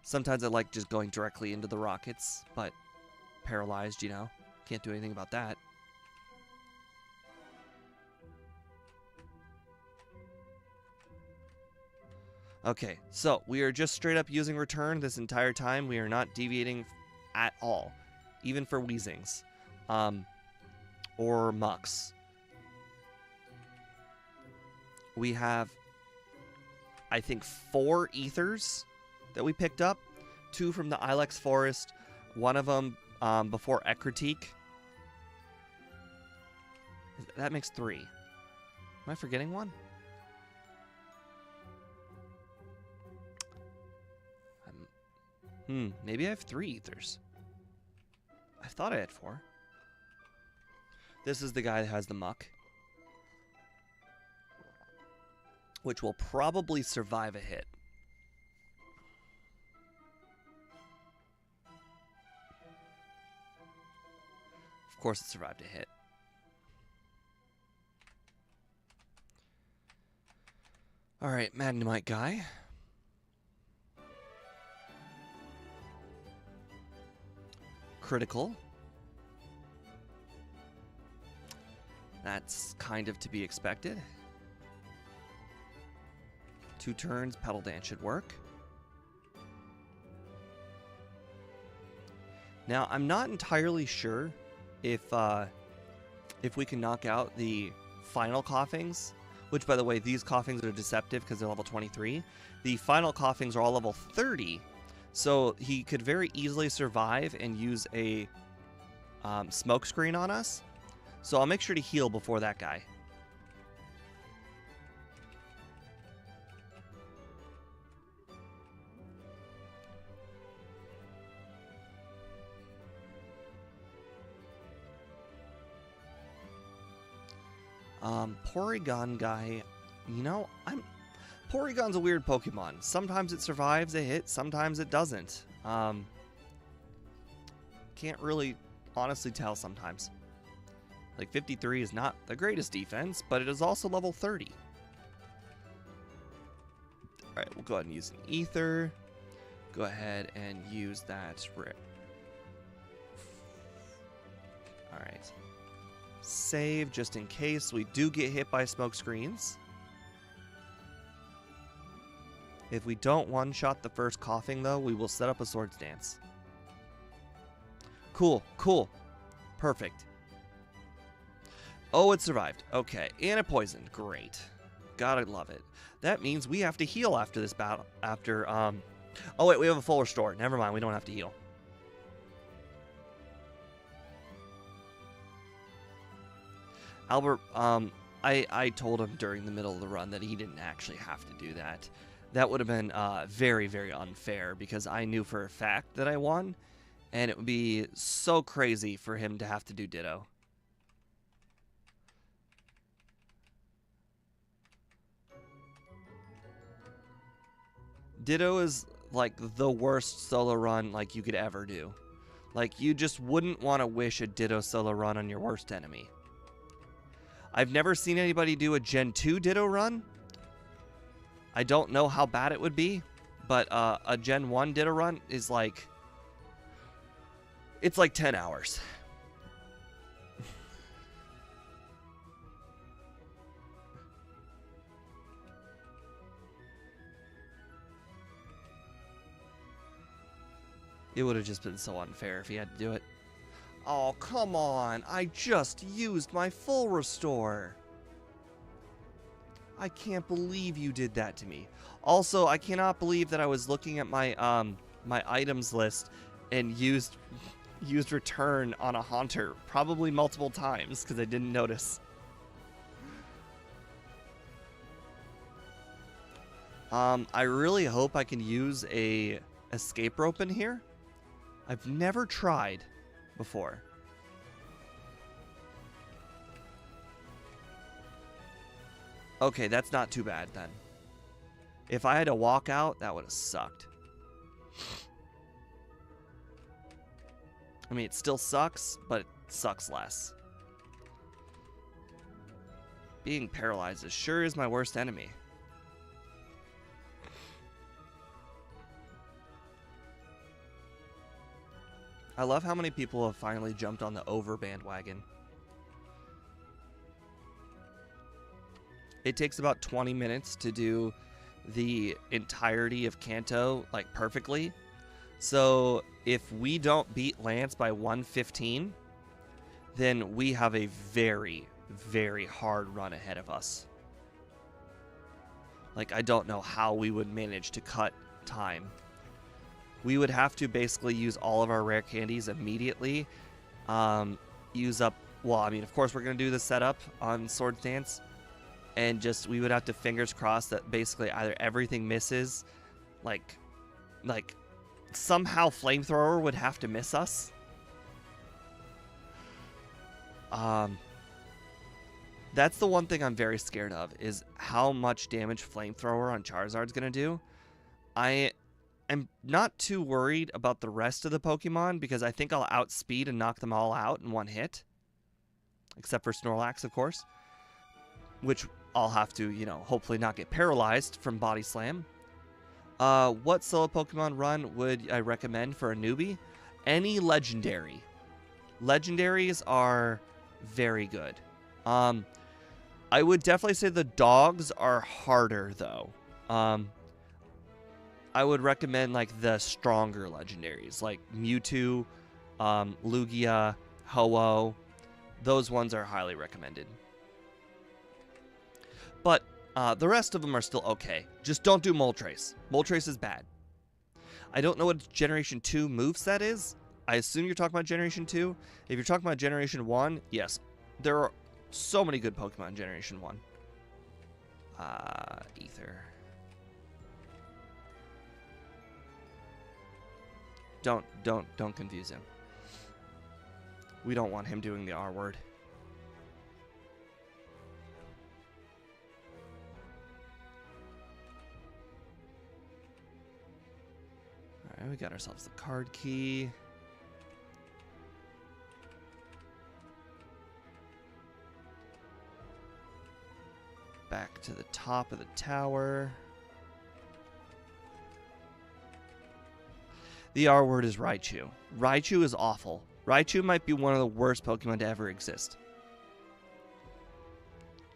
Sometimes I like just going directly into the rockets, but paralyzed, you know. Can't do anything about that. Okay, so we are just straight up using return this entire time. We are not deviating at all, even for Weezings or Mucks. We have, I think, 4 Ethers that we picked up. 2 from the Ilex Forest, one of them before Ekritique. That makes 3. Am I forgetting one? Maybe I have 3 Ethers. I thought I had 4. This is the guy that has the Muck, which will probably survive a hit. Of course it survived a hit. Alright, Magnemite guy. Critical. That's kind of to be expected. 2 turns, Petal Dance should work. Now, I'm not entirely sure if we can knock out the final Coughings, which, by the way, these Coughings are deceptive because they're level 23. The final Coughings are all level 30, so he could very easily survive and use a smoke screen on us. So I'll make sure to heal before that guy. Porygon guy, you know, Porygon's a weird Pokemon. Sometimes it survives a hit, sometimes it doesn't. Can't really honestly tell sometimes. Like 53 is not the greatest defense, but it is also level 30. Alright, we'll go ahead and use an Ether. Go ahead and use that. Alright. Save just in case we do get hit by smoke screens. If we don't one-shot the first Coughing, though, we will set up a Swords Dance. Cool, cool. Perfect. Oh, it survived. Okay, and it poisoned. Great. Gotta love it. That means we have to heal after this battle. Oh, wait, we have a full restore. Never mind, we don't have to heal. Albert, I told him during the middle of the run that he didn't actually have to do that. That would have been very, very unfair because I knew for a fact that I won, and it would be so crazy for him to have to do ditto. Ditto is like the worst solo run like you could ever do. Like, you just wouldn't want to wish a Ditto solo run on your worst enemy. I've never seen anybody do a Gen 2 Ditto run. I don't know how bad it would be, but a Gen 1 Ditto run is like... It's like 10 hours. It would have just been so unfair if he had to do it. Oh, come on. I just used my full restore. I can't believe you did that to me. Also, I cannot believe that I was looking at my my items list and used return on a Haunter probably multiple times because I didn't notice. I really hope I can use a escape rope in here. I've never tried before. Okay, that's not too bad then. If I had to walk out, that would have sucked. I mean, it still sucks, but it sucks less. Being paralyzed is sure is my worst enemy. I love how many people have finally jumped on the over bandwagon. It takes about 20 minutes to do the entirety of Kanto, like, perfectly. So if we don't beat Lance by 1:15, then we have a very, very hard run ahead of us. Like, I don't know how we would manage to cut time. We would have to basically use all of our rare candies immediately. Use up, well, I mean, of course we're going to do the setup on Swords Dance. And just, we would have to fingers crossed that basically either everything misses, like somehow Flamethrower would have to miss us. That's the one thing I'm very scared of, is how much damage Flamethrower on Charizard's going to do. I'm not too worried about the rest of the Pokemon because I think I'll outspeed and knock them all out in one hit. Except for Snorlax, of course. Which I'll have to, you know, hopefully not get paralyzed from Body Slam. What solo Pokemon run would I recommend for a newbie? Any legendary. Legendaries are very good. I would definitely say the dogs are harder, though. I would recommend, like, the stronger legendaries, like Mewtwo, Lugia, Ho-Oh. Those ones are highly recommended. But the rest of them are still okay. Just don't do Moltres. Moltres is bad. I don't know what Generation 2 moveset is. I assume you're talking about Generation 2. If you're talking about Generation 1, yes. There are so many good Pokemon in Generation 1. Ether. Don't confuse him. We don't want him doing the R word. Alright, we got ourselves the card key. Back to the top of the tower. The R word is Raichu. Raichu is awful. Raichu might be one of the worst Pokemon to ever exist.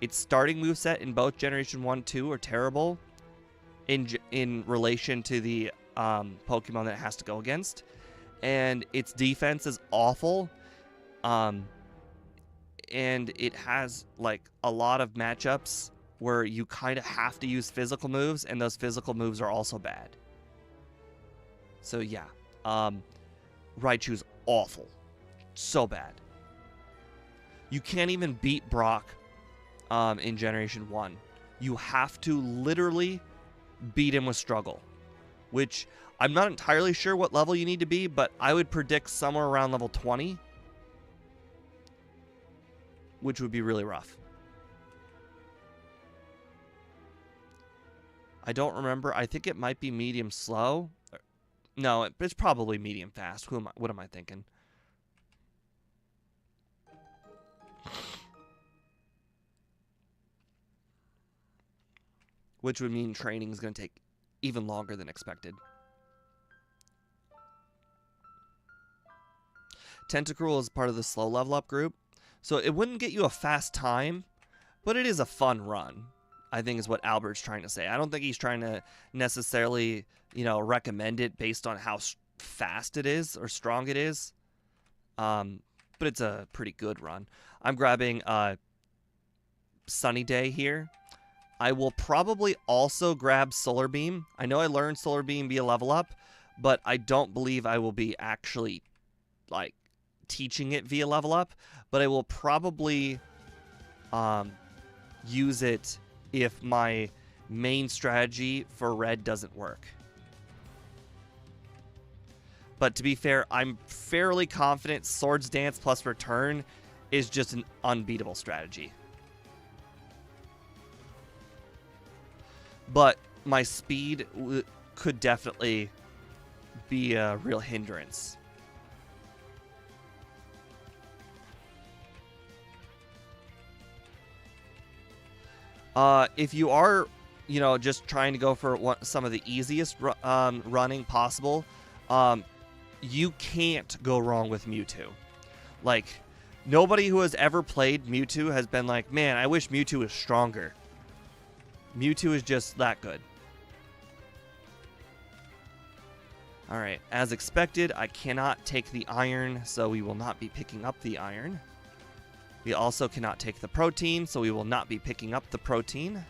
Its starting moveset in both Generation 1 and 2 are terrible in relation to the Pokemon that it has to go against. And its defense is awful. And it has, like, a lot of matchups where you kind of have to use physical moves, and those physical moves are also bad. So yeah, Raichu's awful. So bad. You can't even beat Brock in Generation 1. You have to literally beat him with struggle, which I'm not entirely sure what level you need to be, but I would predict somewhere around level 20, which would be really rough. I don't remember. I think it might be medium slow. No, it's probably medium fast. What am I thinking? Which would mean training is going to take even longer than expected. Tentacruel is part of the slow level up group, so it wouldn't get you a fast time, but it is a fun run, I think is what Albert's trying to say. I don't think he's trying to necessarily, recommend it based on how fast it is or strong it is. But it's a pretty good run. I'm grabbing Sunny Day here. I will probably also grab Solar Beam. I know I learned Solar Beam via level up, but I don't believe I will be actually, like, teaching it via level up. But I will probably use it if my main strategy for red doesn't work. But to be fair, I'm fairly confident Swords Dance plus Return is just an unbeatable strategy. But my speed could definitely be a real hindrance. If you are, just trying to go for some of the easiest running possible, you can't go wrong with Mewtwo. Like, nobody who has ever played Mewtwo has been like, man, I wish Mewtwo was stronger. Mewtwo is just that good. Alright, as expected, I cannot take the iron, so we will not be picking up the iron. We also cannot take the protein, so we will not be picking up the protein.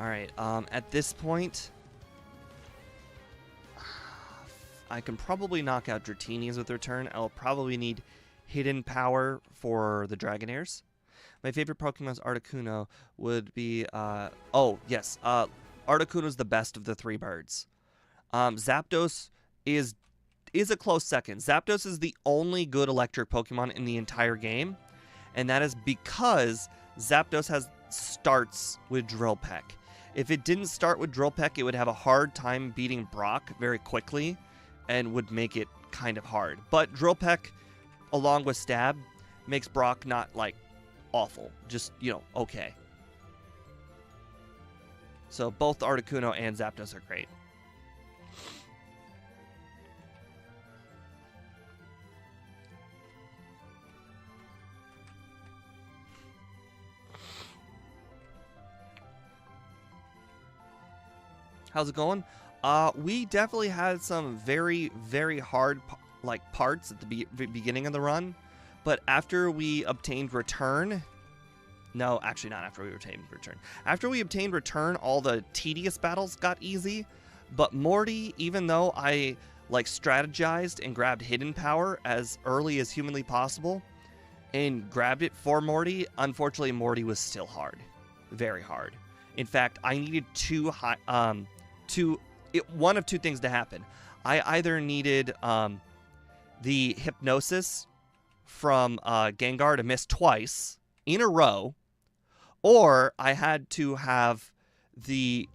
Alright, at this point, I can probably knock out Dratini's with Return. I'll probably need Hidden Power for the Dragonairs. My favorite Pokemon's Articuno would be, Articuno is the best of the three birds. Zapdos is a close second. Zapdos is the only good electric Pokemon in the entire game, and that is because Zapdos starts with Drill Peck. If it didn't start with Drill Peck, it would have a hard time beating Brock very quickly and would make it kind of hard. But Drill Peck, along with Stab, makes Brock not, like, awful. Just, you know, okay. So both Articuno and Zapdos are great. How's it going? We definitely had some very, very hard parts at the beginning of the run, but after we obtained Return, no, actually not after we obtained Return. After we obtained Return, all the tedious battles got easy, but Morty, even though I strategized and grabbed Hidden Power as early as humanly possible and grabbed it for Morty, unfortunately Morty was still hard. Very hard. In fact, I needed one of two things to happen. I either needed the Hypnosis from Gengar to miss twice in a row, or I had to have the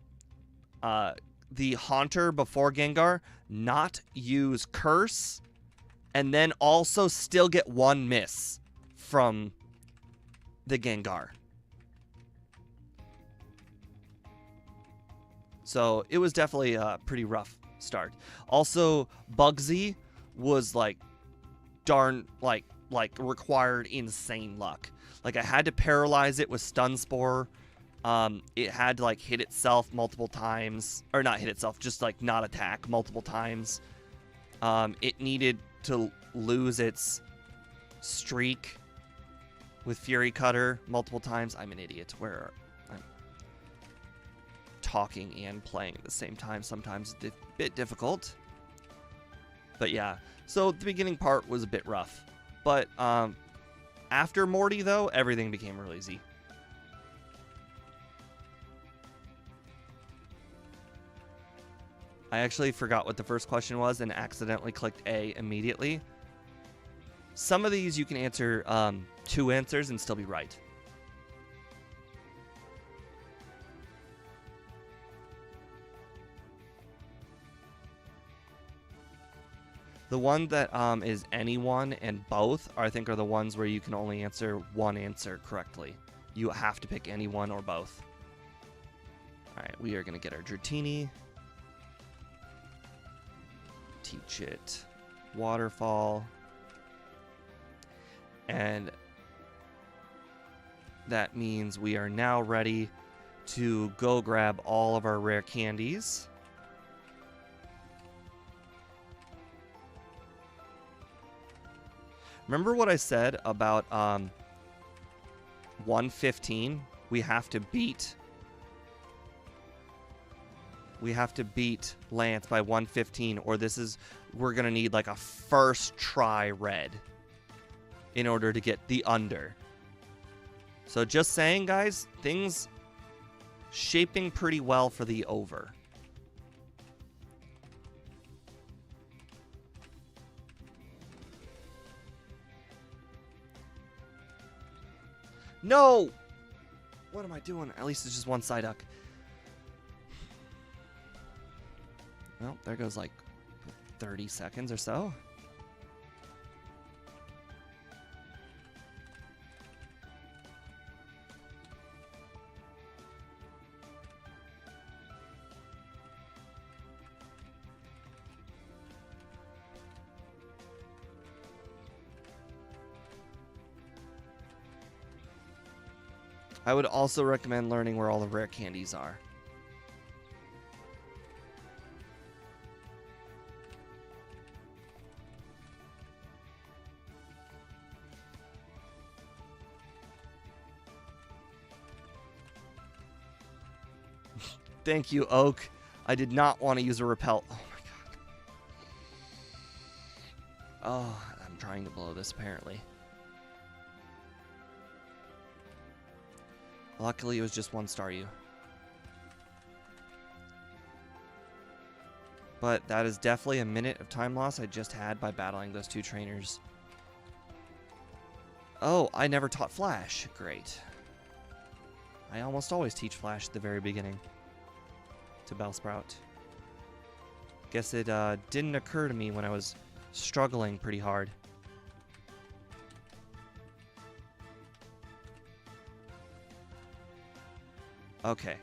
Haunter before Gengar not use Curse, and then also still get one miss from the Gengar. So it was definitely a pretty rough start. Also, Bugsy was required insane luck. I had to paralyze it with Stun Spore. It had to hit itself multiple times, or not hit itself, just not attack multiple times. It needed to lose its streak with Fury Cutter multiple times. I'm an idiot. Where I'm talking and playing at the same time. Sometimes it's a bit difficult. But yeah, so the beginning part was a bit rough. But after Morty, though, everything became real easy. I actually forgot what the first question was and accidentally clicked A immediately. Some of these you can answer 2 answers and still be right. The one that is anyone and both, I think, are the ones where you can only answer one answer correctly. You have to pick any one or both. Alright, we are going to get our Dratini. Teach it Waterfall. And that means we are now ready to go grab all of our rare candies. Remember what I said about 115? We have to beat Lance by 115, or we're gonna need a first try red in order to get the under. So just saying, guys, things shaping pretty well for the over. No! What am I doing? At least it's just one Psyduck. Well, there goes 30 seconds or so. I would also recommend learning where all the rare candies are. Thank you, Oak. I did not want to use a repel. Oh my god. Oh, I'm trying to blow this apparently. Luckily, it was just one Staryu. But that is definitely a minute of time loss I just had by battling those 2 trainers. Oh, I never taught Flash. Great. I almost always teach Flash at the very beginning to Bellsprout. Guess it didn't occur to me when I was struggling pretty hard. Okay.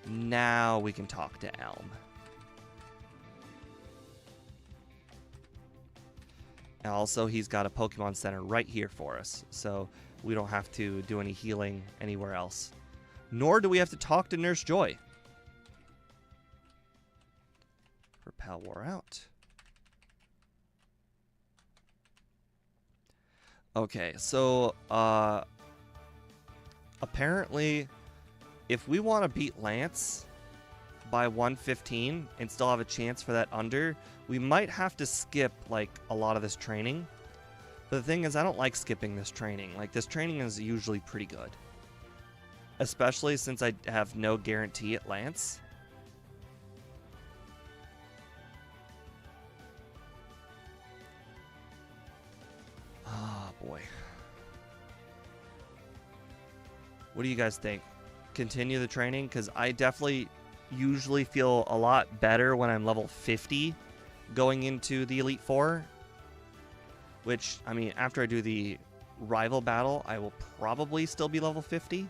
Now we can talk to Elm. And also, he's got a Pokemon Center right here for us, so we don't have to do any healing anywhere else. Nor do we have to talk to Nurse Joy. Repel wore out. Okay, so, apparently, if we want to beat Lance by 115 and still have a chance for that under, we might have to skip, like, a lot of this training. But the thing is, I don't like skipping this training. Like, this training is usually pretty good. Especially since I have no guarantee at Lance. Oh, boy. What do you guys think? Continue the training? Because I definitely usually feel a lot better when I'm level 50 going into the Elite Four. Which, I mean, after I do the rival battle, I will probably still be level 50.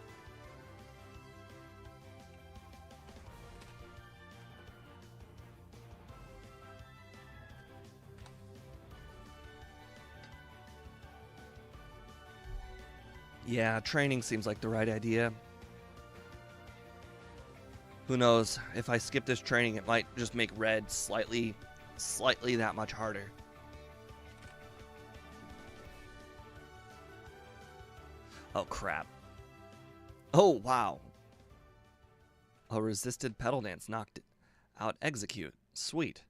Yeah, training seems like the right idea. Who knows? If I skip this training, it might just make red slightly that much harder. Oh, crap. Oh, wow. A resisted pedal dance knocked out execute. Sweet.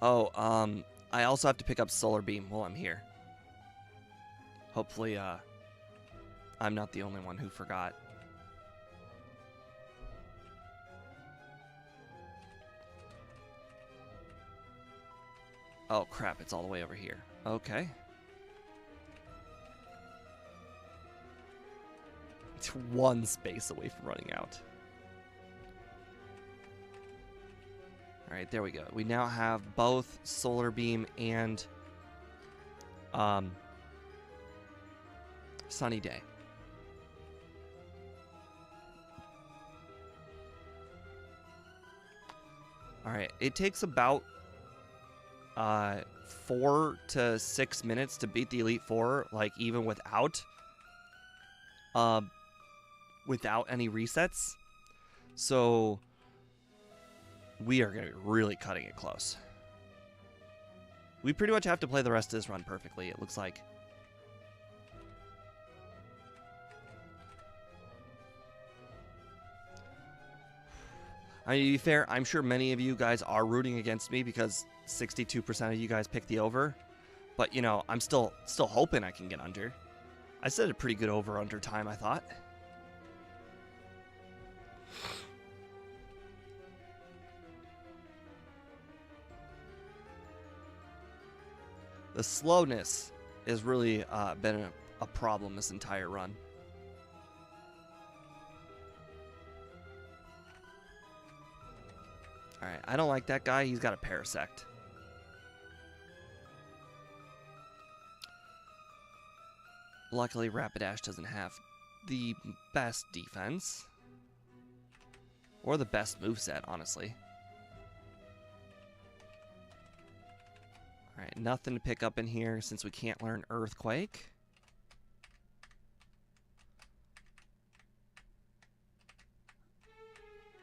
Oh, I also have to pick up Solar Beam while I'm here. Hopefully, I'm not the only one who forgot. Oh, crap, it's all the way over here. Okay. It's one space away from running out. Alright, there we go. We now have both Solar Beam and Sunny Day. Alright, it takes about 4 to 6 minutes to beat the Elite Four, like even without any resets. So we are going to be really cutting it close. We pretty much have to play the rest of this run perfectly, it looks like. I mean, to be fair, I'm sure many of you guys are rooting against me because 62% of you guys picked the over. But, you know, I'm still hoping I can get under. I said a pretty good over-under time, I thought. The slowness has really been a problem this entire run. Alright, I don't like that guy. He's got a Parasect. Luckily, Rapidash doesn't have the best defense. Or the best moveset, honestly. Alright, nothing to pick up in here since we can't learn Earthquake.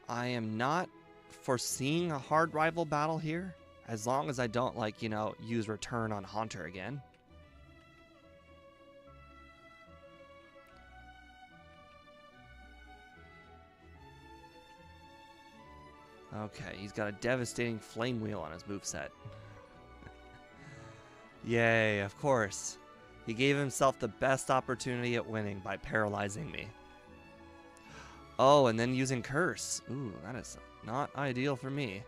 I am not foreseeing a hard rival battle here, as long as I don't, like, you know, use Return on Haunter again. Okay, he's got a devastating Flame Wheel on his moveset. Yay, of course. He gave himself the best opportunity at winning by paralyzing me. Oh, and then using Curse. Ooh, that is not ideal for me.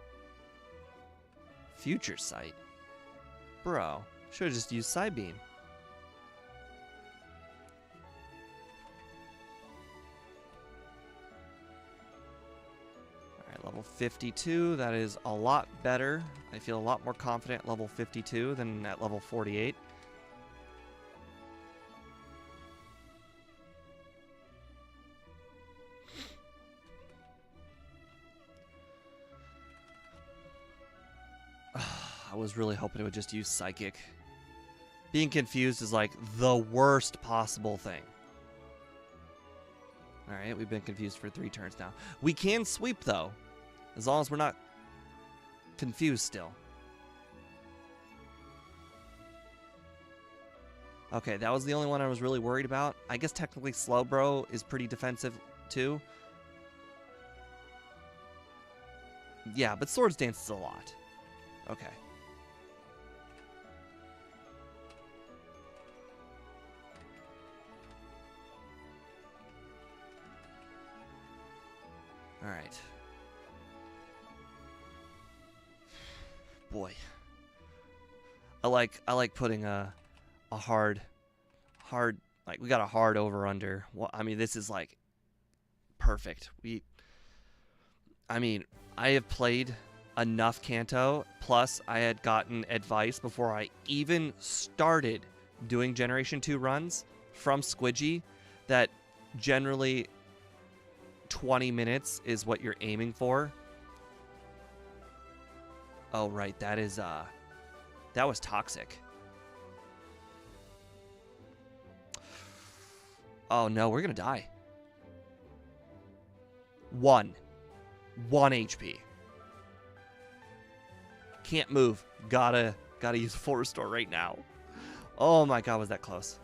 Future Sight. Bro, should've just used Psybeam. Alright, level 52, that is a lot better. I feel a lot more confident at level 52 than at level 48. I was really hoping it would just use Psychic. Being confused is like the worst possible thing. Alright, we've been confused for 3 turns now. We can sweep, though, as long as we're not confused still. Okay, that was the only one I was really worried about. I guess technically Slowbro is pretty defensive, too. Yeah, but Swords Dance is a lot. Okay. All right. Boy. I like putting a hard like we got a hard over under. Well, I mean this is like perfect. I mean, I have played enough Kanto, plus I had gotten advice before I even started doing Generation 2 runs from Squidgy that generally 20 minutes is what you're aiming for. Oh, right. That is, that was toxic. Oh, no. We're going to die. 1 HP. Can't move. Gotta use full restore right now. Oh my god, was that close.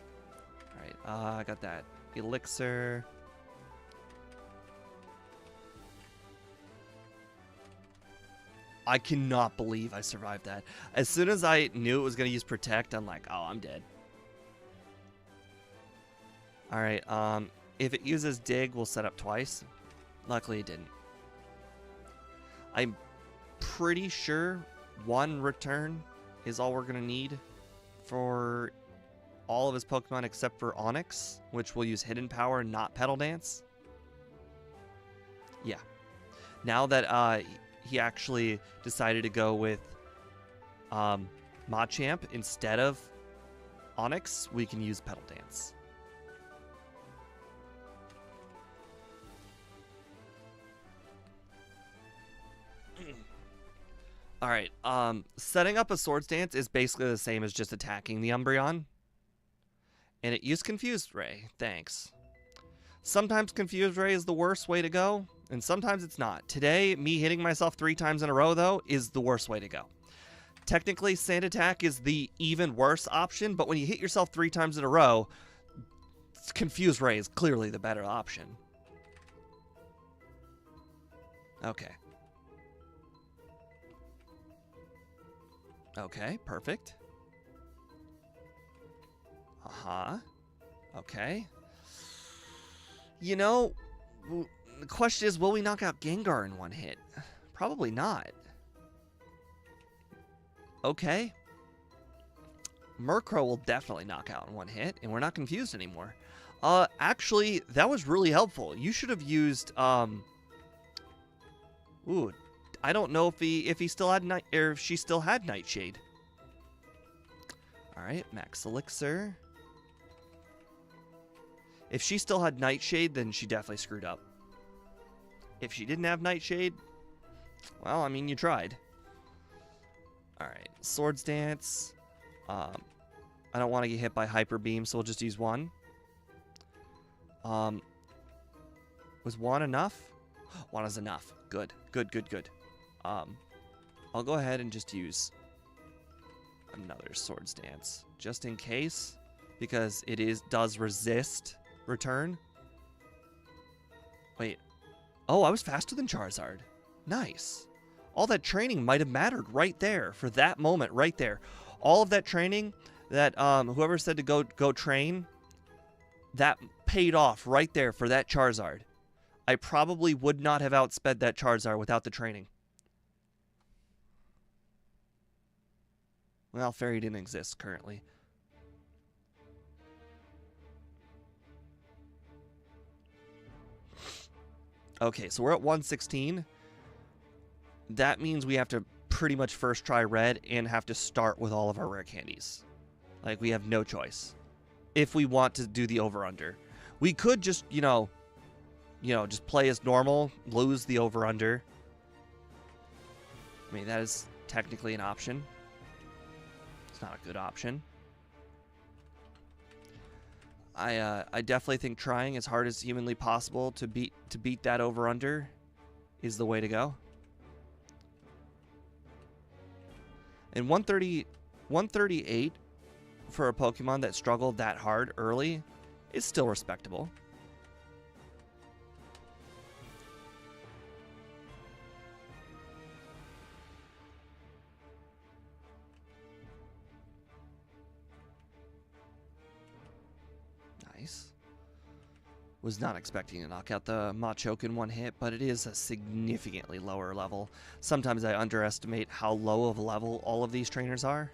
Alright, I got that elixir. I cannot believe I survived that. As soon as I knew it was going to use Protect, I'm like, oh, I'm dead. Alright, if it uses Dig, we'll set up twice. Luckily, it didn't. I'm pretty sure 1 return is all we're going to need for all of his Pokemon except for Onix, which will use Hidden Power, not Petal Dance. Yeah. Now that he actually decided to go with Machamp instead of Onix, we can use Petal Dance. Alright, setting up a Swords Dance is basically the same as just attacking the Umbreon. And it used Confused Ray, thanks. Sometimes Confused Ray is the worst way to go, and sometimes it's not. Today, me hitting myself 3 times in a row, though, is the worst way to go. Technically, Sand Attack is the even worse option, but when you hit yourself 3 times in a row, Confused Ray is clearly the better option. Okay. Okay, perfect. Uh-huh. Okay. You know, the question is, will we knock out Gengar in 1 hit? Probably not. Okay. Murkrow will definitely knock out in 1 hit, and we're not confused anymore. Actually, that was really helpful. You should have used, ooh, I don't know if he still had if she still had Nightshade. All right, Max Elixir. If she still had Nightshade, then she definitely screwed up. If she didn't have Nightshade, well, I mean, you tried. All right, Swords Dance. I don't want to get hit by Hyper Beam, so we'll just use 1. Was 1 enough? 1 is enough. Good, good, good, good. I'll go ahead and just use another Swords Dance just in case, because it does resist return. Wait. Oh, I was faster than Charizard. Nice. All that training might have mattered right there for that moment right there. All of that training that whoever said to go train, that paid off right there for that Charizard. I probably would not have outsped that Charizard without the training. Well, Fairy didn't exist currently. Okay, so we're at 116. that means we have to pretty much first try red and have to start with all of our rare candies. Like, we have no choice if we want to do the over-under. We could just, just play as normal, lose the over-under. I mean, that is technically an option. It's not a good option. I definitely think trying as hard as humanly possible to beat that over-under is the way to go. And 138 for a Pokemon that struggled that hard early is still respectable. Nice. Was not expecting to knock out the Machoke in one hit, but it is a significantly lower level. Sometimes I underestimate how low of a level all of these trainers are.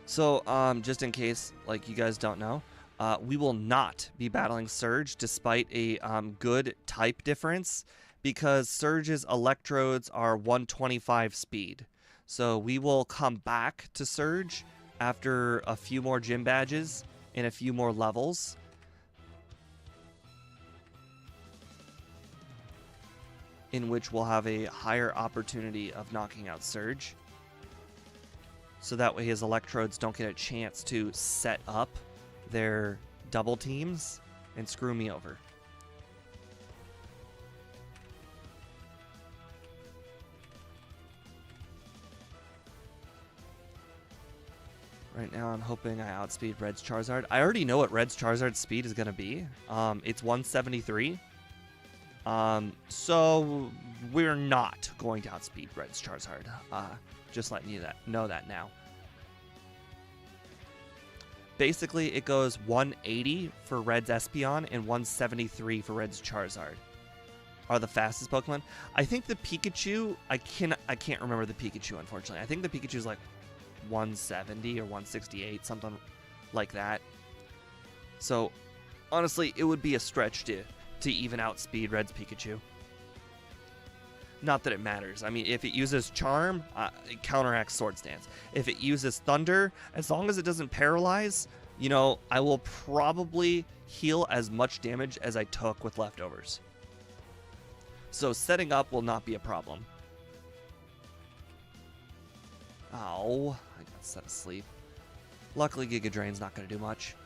So, just in case, like, you guys don't know, we will not be battling Surge despite a good type difference, because Surge's electrodes are 125 speed. So we will come back to Surge after a few more gym badges and a few more levels. In which we'll have a higher opportunity of knocking out Surge. So that way his electrodes don't get a chance to set up their double teams and screw me over. Right now I'm hoping I outspeed Red's Charizard. I already know what Red's Charizard's speed is going to be. It's 173. So we're not going to outspeed Red's Charizard. Just letting you know that now. Basically, it goes 180 for Red's Espeon and 173 for Red's Charizard. Are the fastest Pokemon. I think the Pikachu, I can't remember the Pikachu, unfortunately. I think the Pikachu's like 170 or 168, something like that. So, honestly, it would be a stretch to even outspeed Red's Pikachu. Not that it matters. I mean, if it uses Charm, it counteracts Swords Dance. If it uses Thunder, as long as it doesn't paralyze, I will probably heal as much damage as I took with leftovers. So setting up will not be a problem. Ow, I got set asleep. Luckily, Giga Drain's not going to do much.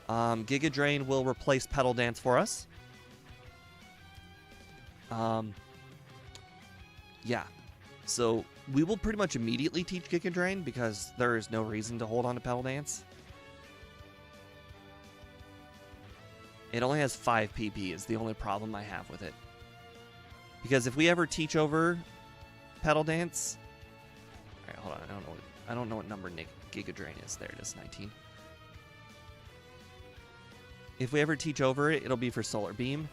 Giga Drain will replace Petal Dance for us. Yeah, so we will pretty much immediately teach Giga Drain because there is no reason to hold on to Petal Dance. It only has 5 PP is the only problem I have with it. Because if we ever teach over Petal Dance... Alright, hold on, I don't know what number Giga Drain is. There it is, 19. If we ever teach over it, it'll be for Solar Beam,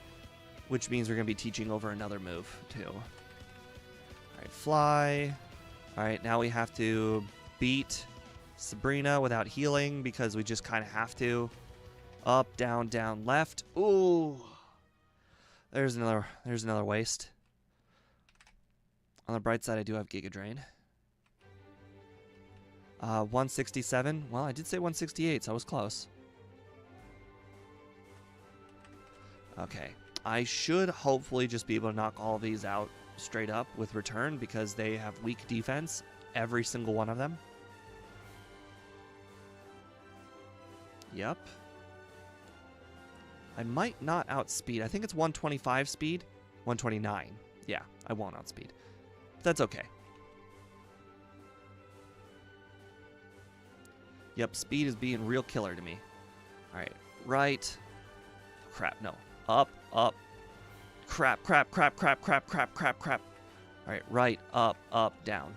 which means we're going to be teaching over another move, too. Alright, Fly. Alright, now we have to beat Sabrina without healing because we just kind of have to. Up, down, down, left. Ooh. There's another waste. On the bright side, I do have Giga Drain. 167. Well, I did say 168, so I was close. Okay. I should hopefully just be able to knock all of these out straight up with return because they have weak defense, every single one of them. Yep. I might not outspeed. I think it's 125 speed. 129. Yeah, I won't outspeed. But that's okay. Yep, speed is being real killer to me. Alright, right. Crap, no. Up, up. Crap, crap, crap, crap, crap, crap, crap, crap. Alright, right, up, up, down.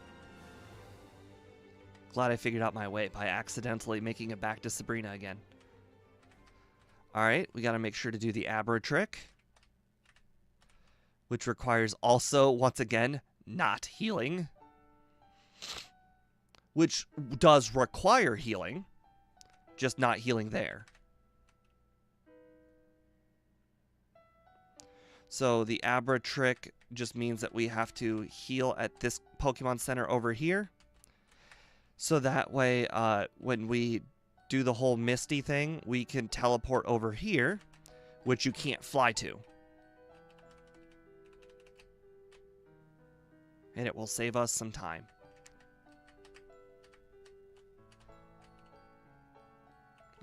Glad I figured out my way by accidentally making it back to Sabrina again. Alright, we gotta make sure to do the Abra trick. Which requires also, once again, not healing. Which does require healing, just not healing there. So the Abra trick just means that we have to heal at this Pokemon Center over here. So that way, when we do the whole Misty thing, we can teleport over here, which you can't fly to. And it will save us some time.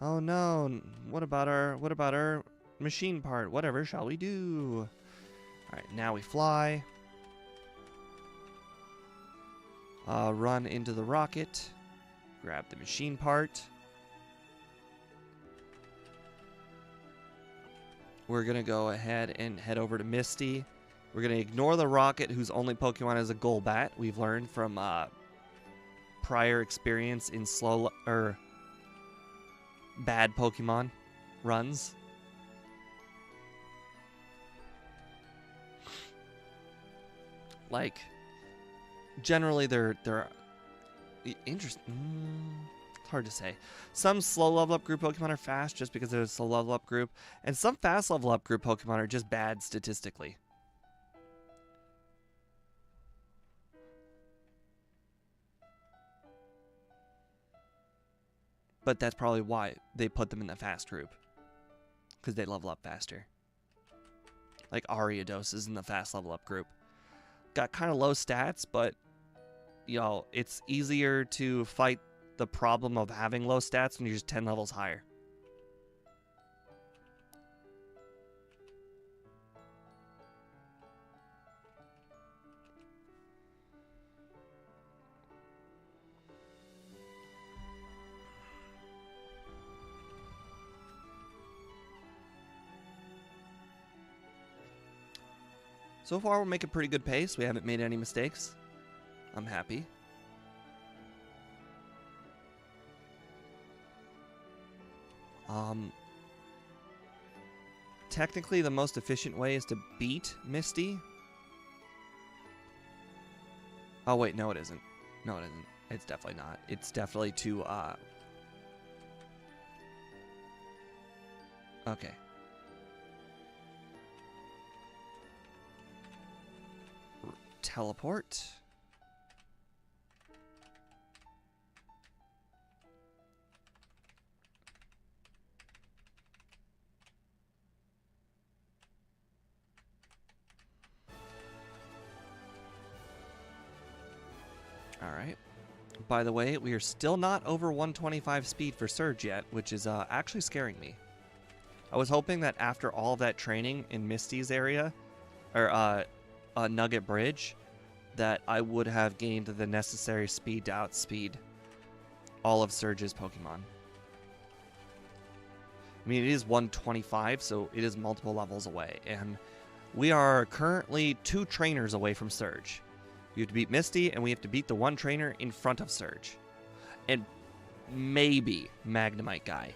Oh no, what about our machine part? Whatever shall we do? Alright, now we fly. Run into the rocket. Grab the machine part. We're gonna go ahead and head over to Misty. We're going to ignore the rocket, whose only Pokemon is a Golbat. We've learned from prior experience in bad Pokemon runs. Like, generally they're interesting. It's hard to say. Some slow level up group Pokemon are fast just because they're a slow level up group, and some fast level up group Pokemon are just bad statistically. But that's probably why they put them in the fast group. Because they level up faster. Like Ariados is in the fast level up group. Got kind of low stats, but, you know, it's easier to fight the problem of having low stats when you're just 10 levels higher. So far, we're making pretty good pace. We haven't made any mistakes. I'm happy. Technically, the most efficient way is to beat Misty. Oh, wait, no, it isn't. No, it isn't. It's definitely not. It's definitely to, okay. Teleport. Alright. By the way, we are still not over 125 speed for Surge yet, which is actually scaring me. I was hoping that after all of that training in Misty's area, or Nugget Bridge, that I would have gained the necessary speed to outspeed all of Surge's Pokemon. I mean, it is 125, so it is multiple levels away, and we are currently 2 trainers away from Surge. We have to beat Misty, and we have to beat the 1 trainer in front of Surge. And maybe Magnemite Guy.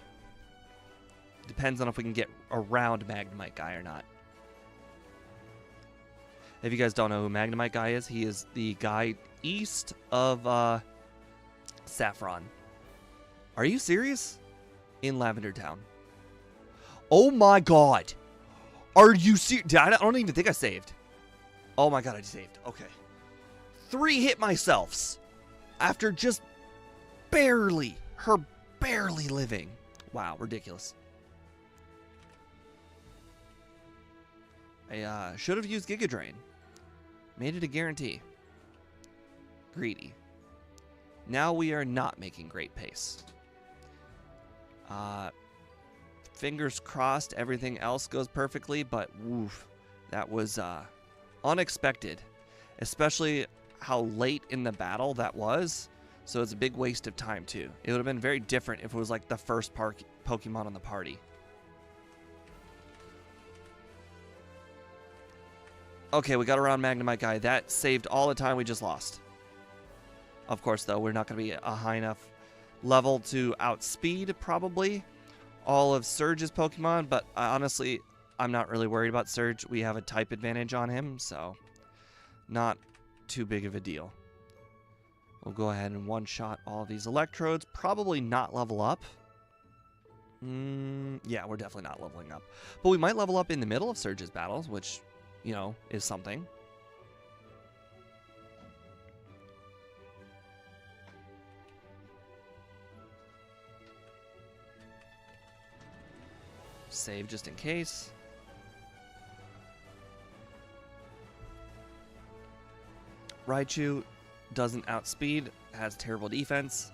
Depends on if we can get around Magnemite Guy or not. If you guys don't know who Magnemite Guy is, he is the guy east of Saffron. Are you serious? In Lavender Town. Oh my god! Are you serious? I don't even think I saved. Oh my god, I saved. Okay. 3 hit myselfs after just barely living. Wow, ridiculous. I should have used Giga Drain. Made it a guarantee. Greedy. Now we are not making great pace. Fingers crossed everything else goes perfectly, but woof, that was unexpected. Especially how late in the battle that was. So it's a big waste of time too. It would have been very different if it was like the first Pokemon on the party. Okay, we got around Magnemite Guy. That saved all the time we just lost. Of course, though, we're not going to be a high enough level to outspeed, probably, all of Surge's Pokemon. But honestly, I'm not really worried about Surge. We have a type advantage on him, so not too big of a deal. We'll go ahead and one-shot all of these Electrodes. Probably not level up. Yeah, we're definitely not leveling up. But we might level up in the middle of Surge's battles, which you know, is something. Save just in case. Raichu doesn't outspeed, has terrible defense.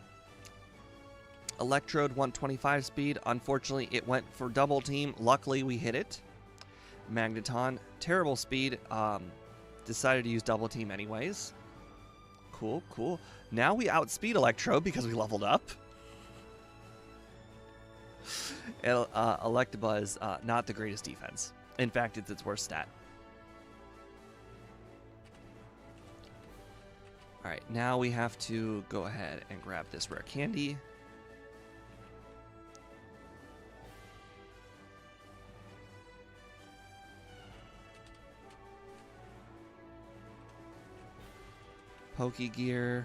Electrode 125 speed. Unfortunately, it went for double team. Luckily, we hit it. Magneton, terrible speed. Decided to use double team anyways. Cool, cool. Now we outspeed Electrode because we leveled up. And, Electabuzz, not the greatest defense. In fact, it's its worst stat. Alright, now we have to go ahead and grab this rare candy. Pokegear.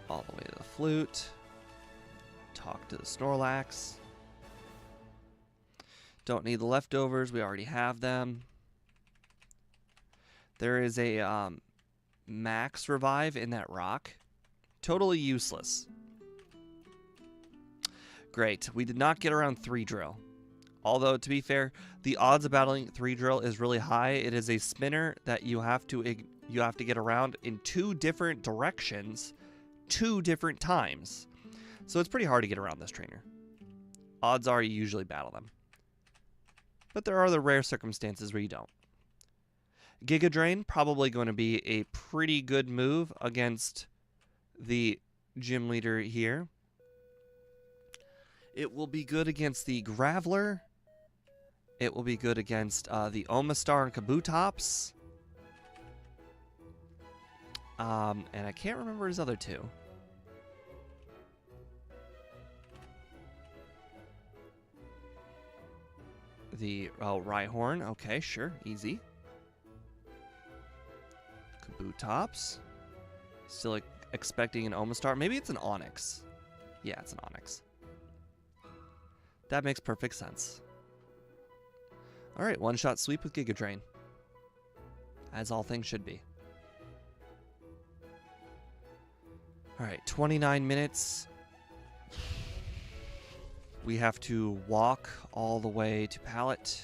All the way to the flute. Talk to the Snorlax. Don't need the leftovers, we already have them. There is a max revive in that rock. Totally useless. Great, we did not get around 3 drill. Although, to be fair, the odds of battling 3 drill is really high. It is a spinner that you have to get around in 2 different directions, 2 different times. So it's pretty hard to get around this trainer. Odds are you usually battle them. But there are the rare circumstances where you don't. Giga Drain, probably going to be a pretty good move against the gym leader here. It will be good against the Graveler. It will be good against the Omastar and Kabutops. And I can't remember his other 2. The Rhyhorn. Okay, sure. Easy. Kabutops. Still expecting an Omastar. Maybe it's an Onix. Yeah, it's an Onix. That makes perfect sense. Alright, one-shot sweep with Giga Drain. As all things should be. Alright, 29 minutes. We have to walk all the way to Pallet.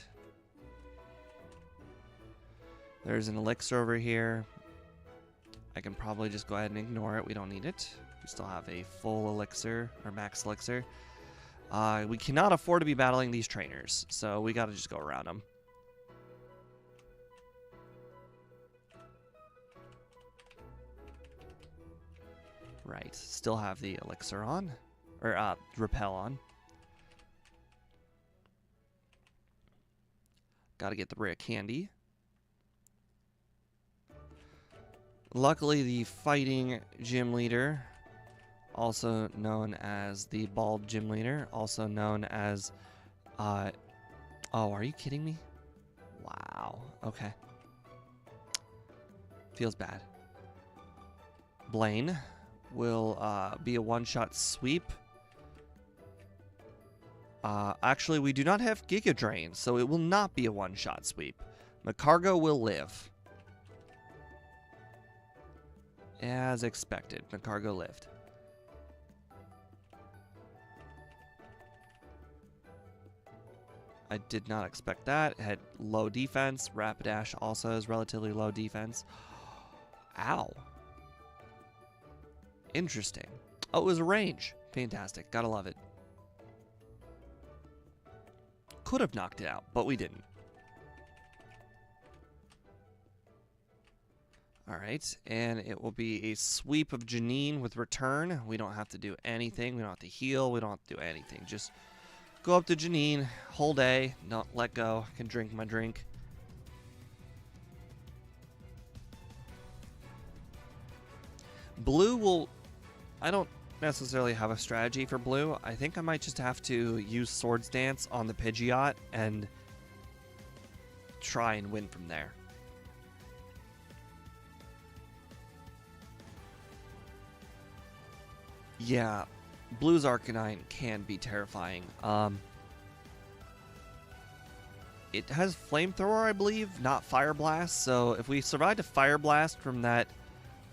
There's an elixir over here. I can probably just go ahead and ignore it. We don't need it. We still have a full elixir, or max elixir. We cannot afford to be battling these trainers, so we gotta just go around them. Right, still have the elixir on, or repel on. Gotta get the rare candy. Luckily, the fighting gym leader, also known as the bald gym leader, also known as, oh, are you kidding me? Wow, okay. Feels bad. Blaine will be a one-shot sweep. Actually, we do not have Giga Drain, so it will not be a one-shot sweep. Macargo will live. As expected, Macargo lived. I did not expect that. It had low defense. Rapidash also has relatively low defense. Ow. Interesting. Oh, it was a range. Fantastic. Gotta love it. Could have knocked it out, but we didn't. Alright, and it will be a sweep of Janine with return. We don't have to do anything. We don't have to heal. We don't have to do anything. Just go up to Janine, hold A, not let go. I can drink my drink. Blue will... I don't necessarily have a strategy for Blue. I think I might just have to use Swords Dance on the Pidgeot and try and win from there. Yeah, Blue's Arcanine can be terrifying. it has flamethrower, I believe, not fire blast. So if we survived a fire blast from that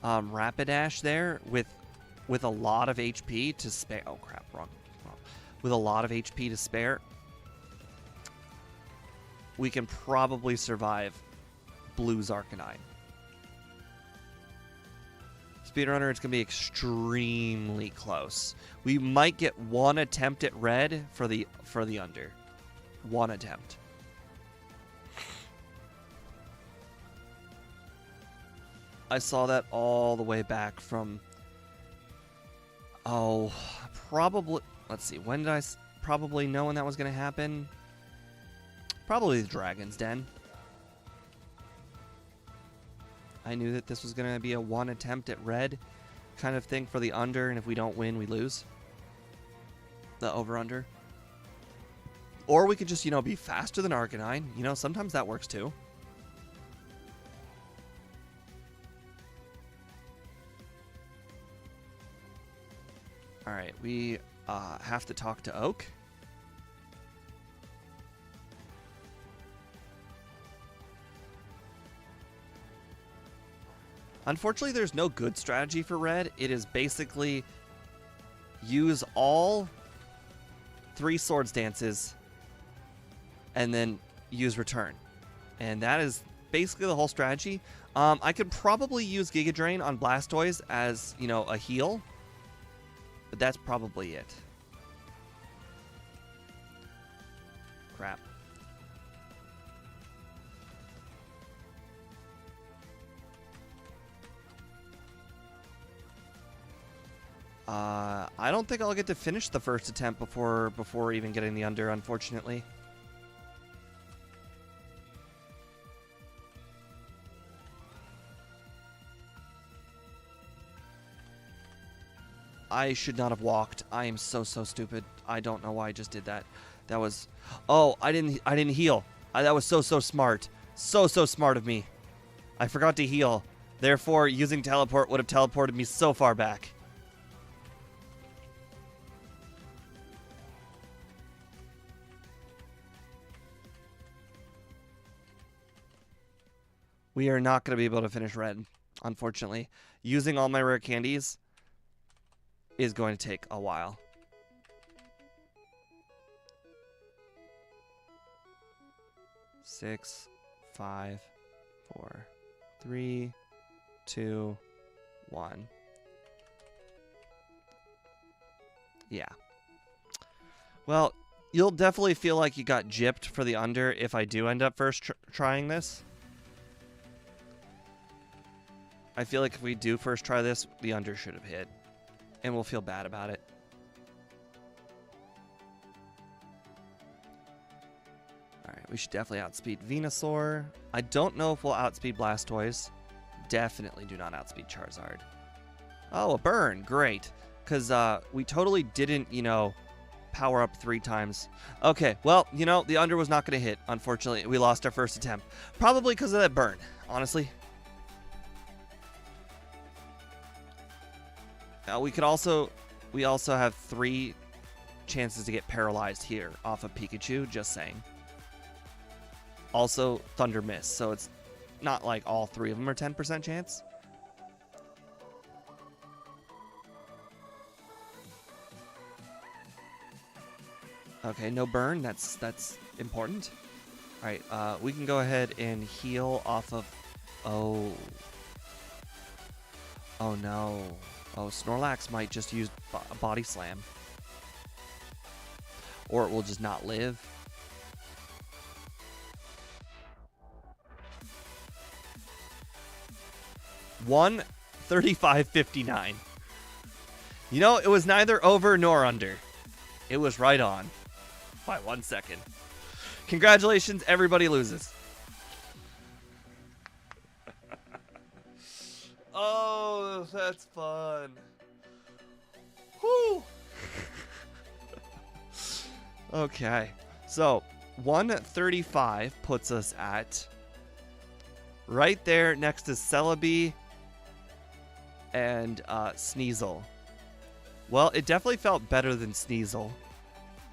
Rapidash there with a lot of HP to spare. Oh crap, wrong. With a lot of HP to spare, we can probably survive Blue's Arcanine. Speedrunner, it's going to be extremely close. We might get one attempt at red for the under. One attempt. I saw that all the way back from... Oh, probably... Let's see, when did I probably know when that was going to happen? Probably the Dragon's Den. I knew that this was going to be a one attempt at red kind of thing for the under, and if we don't win, we lose. The over-under. Or we could just, you know, be faster than Arcanine. You know, sometimes that works too. Alright, we have to talk to Oak. Unfortunately, there's no good strategy for red. It is basically use all 3 Swords Dances and then use return. And that is basically the whole strategy. I could probably use Giga Drain on Blastoise as, you know, a heal. But that's probably it. Crap. I don't think I'll get to finish the first attempt before even getting the under, unfortunately. I should not have walked. I am so stupid. I don't know why I just did that. That was... Oh, I didn't heal. That was so smart. So smart of me. I forgot to heal. Therefore, using teleport would have teleported me so far back. We are not going to be able to finish red, unfortunately. Using all my rare candies is going to take a while. Six, 5, 4, 3, 2, 1. Yeah. Well, you'll definitely feel like you got gypped for the under if I do end up first trying this. I feel like if we do first try this, the under should have hit. And we'll feel bad about it. Alright, we should definitely outspeed Venusaur. I don't know if we'll outspeed Blastoise. Definitely do not outspeed Charizard. Oh, a burn. Great. Because we totally didn't, you know, power up 3 times. Okay, well, you know, the under was not going to hit. Unfortunately, we lost our first attempt. Probably because of that burn, honestly. We also have 3 chances to get paralyzed here off of Pikachu, just saying. Also, Thunder Miss, so it's not like all 3 of them are 10% chance. Okay, no burn, that's important. Alright, we can go ahead and heal off of... Oh no. Oh, Snorlax might just use a Body Slam. Or it will just not live. $135.59. You know, it was neither over nor under. It was right on. By 1 second. Congratulations, everybody loses. Oh, that's fun. Whew. Okay, so 135 puts us at right there next to Celebi and Sneasel. Well, it definitely felt better than Sneasel.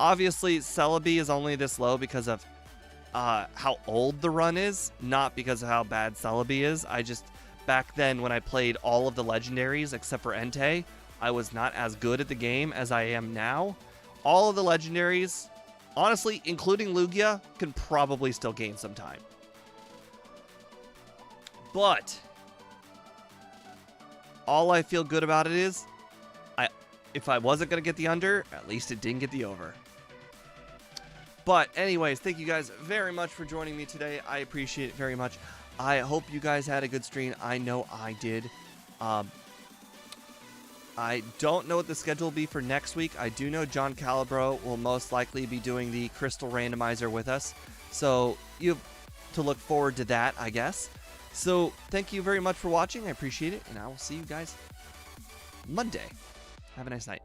Obviously, Celebi is only this low because of how old the run is, not because of how bad Celebi is. I just, back then when I played all of the legendaries except for Entei, I was not as good at the game as I am now. All of the legendaries, honestly, including Lugia, can probably still gain some time. But all I feel good about it is, if I wasn't going to get the under, at least it didn't get the over. But anyways, thank you guys very much for joining me today. I appreciate it very much. I hope you guys had a good stream. I know I did. I don't know what the schedule will be for next week. I do know John Calibro will most likely be doing the Crystal Randomizer with us. So you have to look forward to that, I guess. So thank you very much for watching. I appreciate it. And I will see you guys Monday. Have a nice night.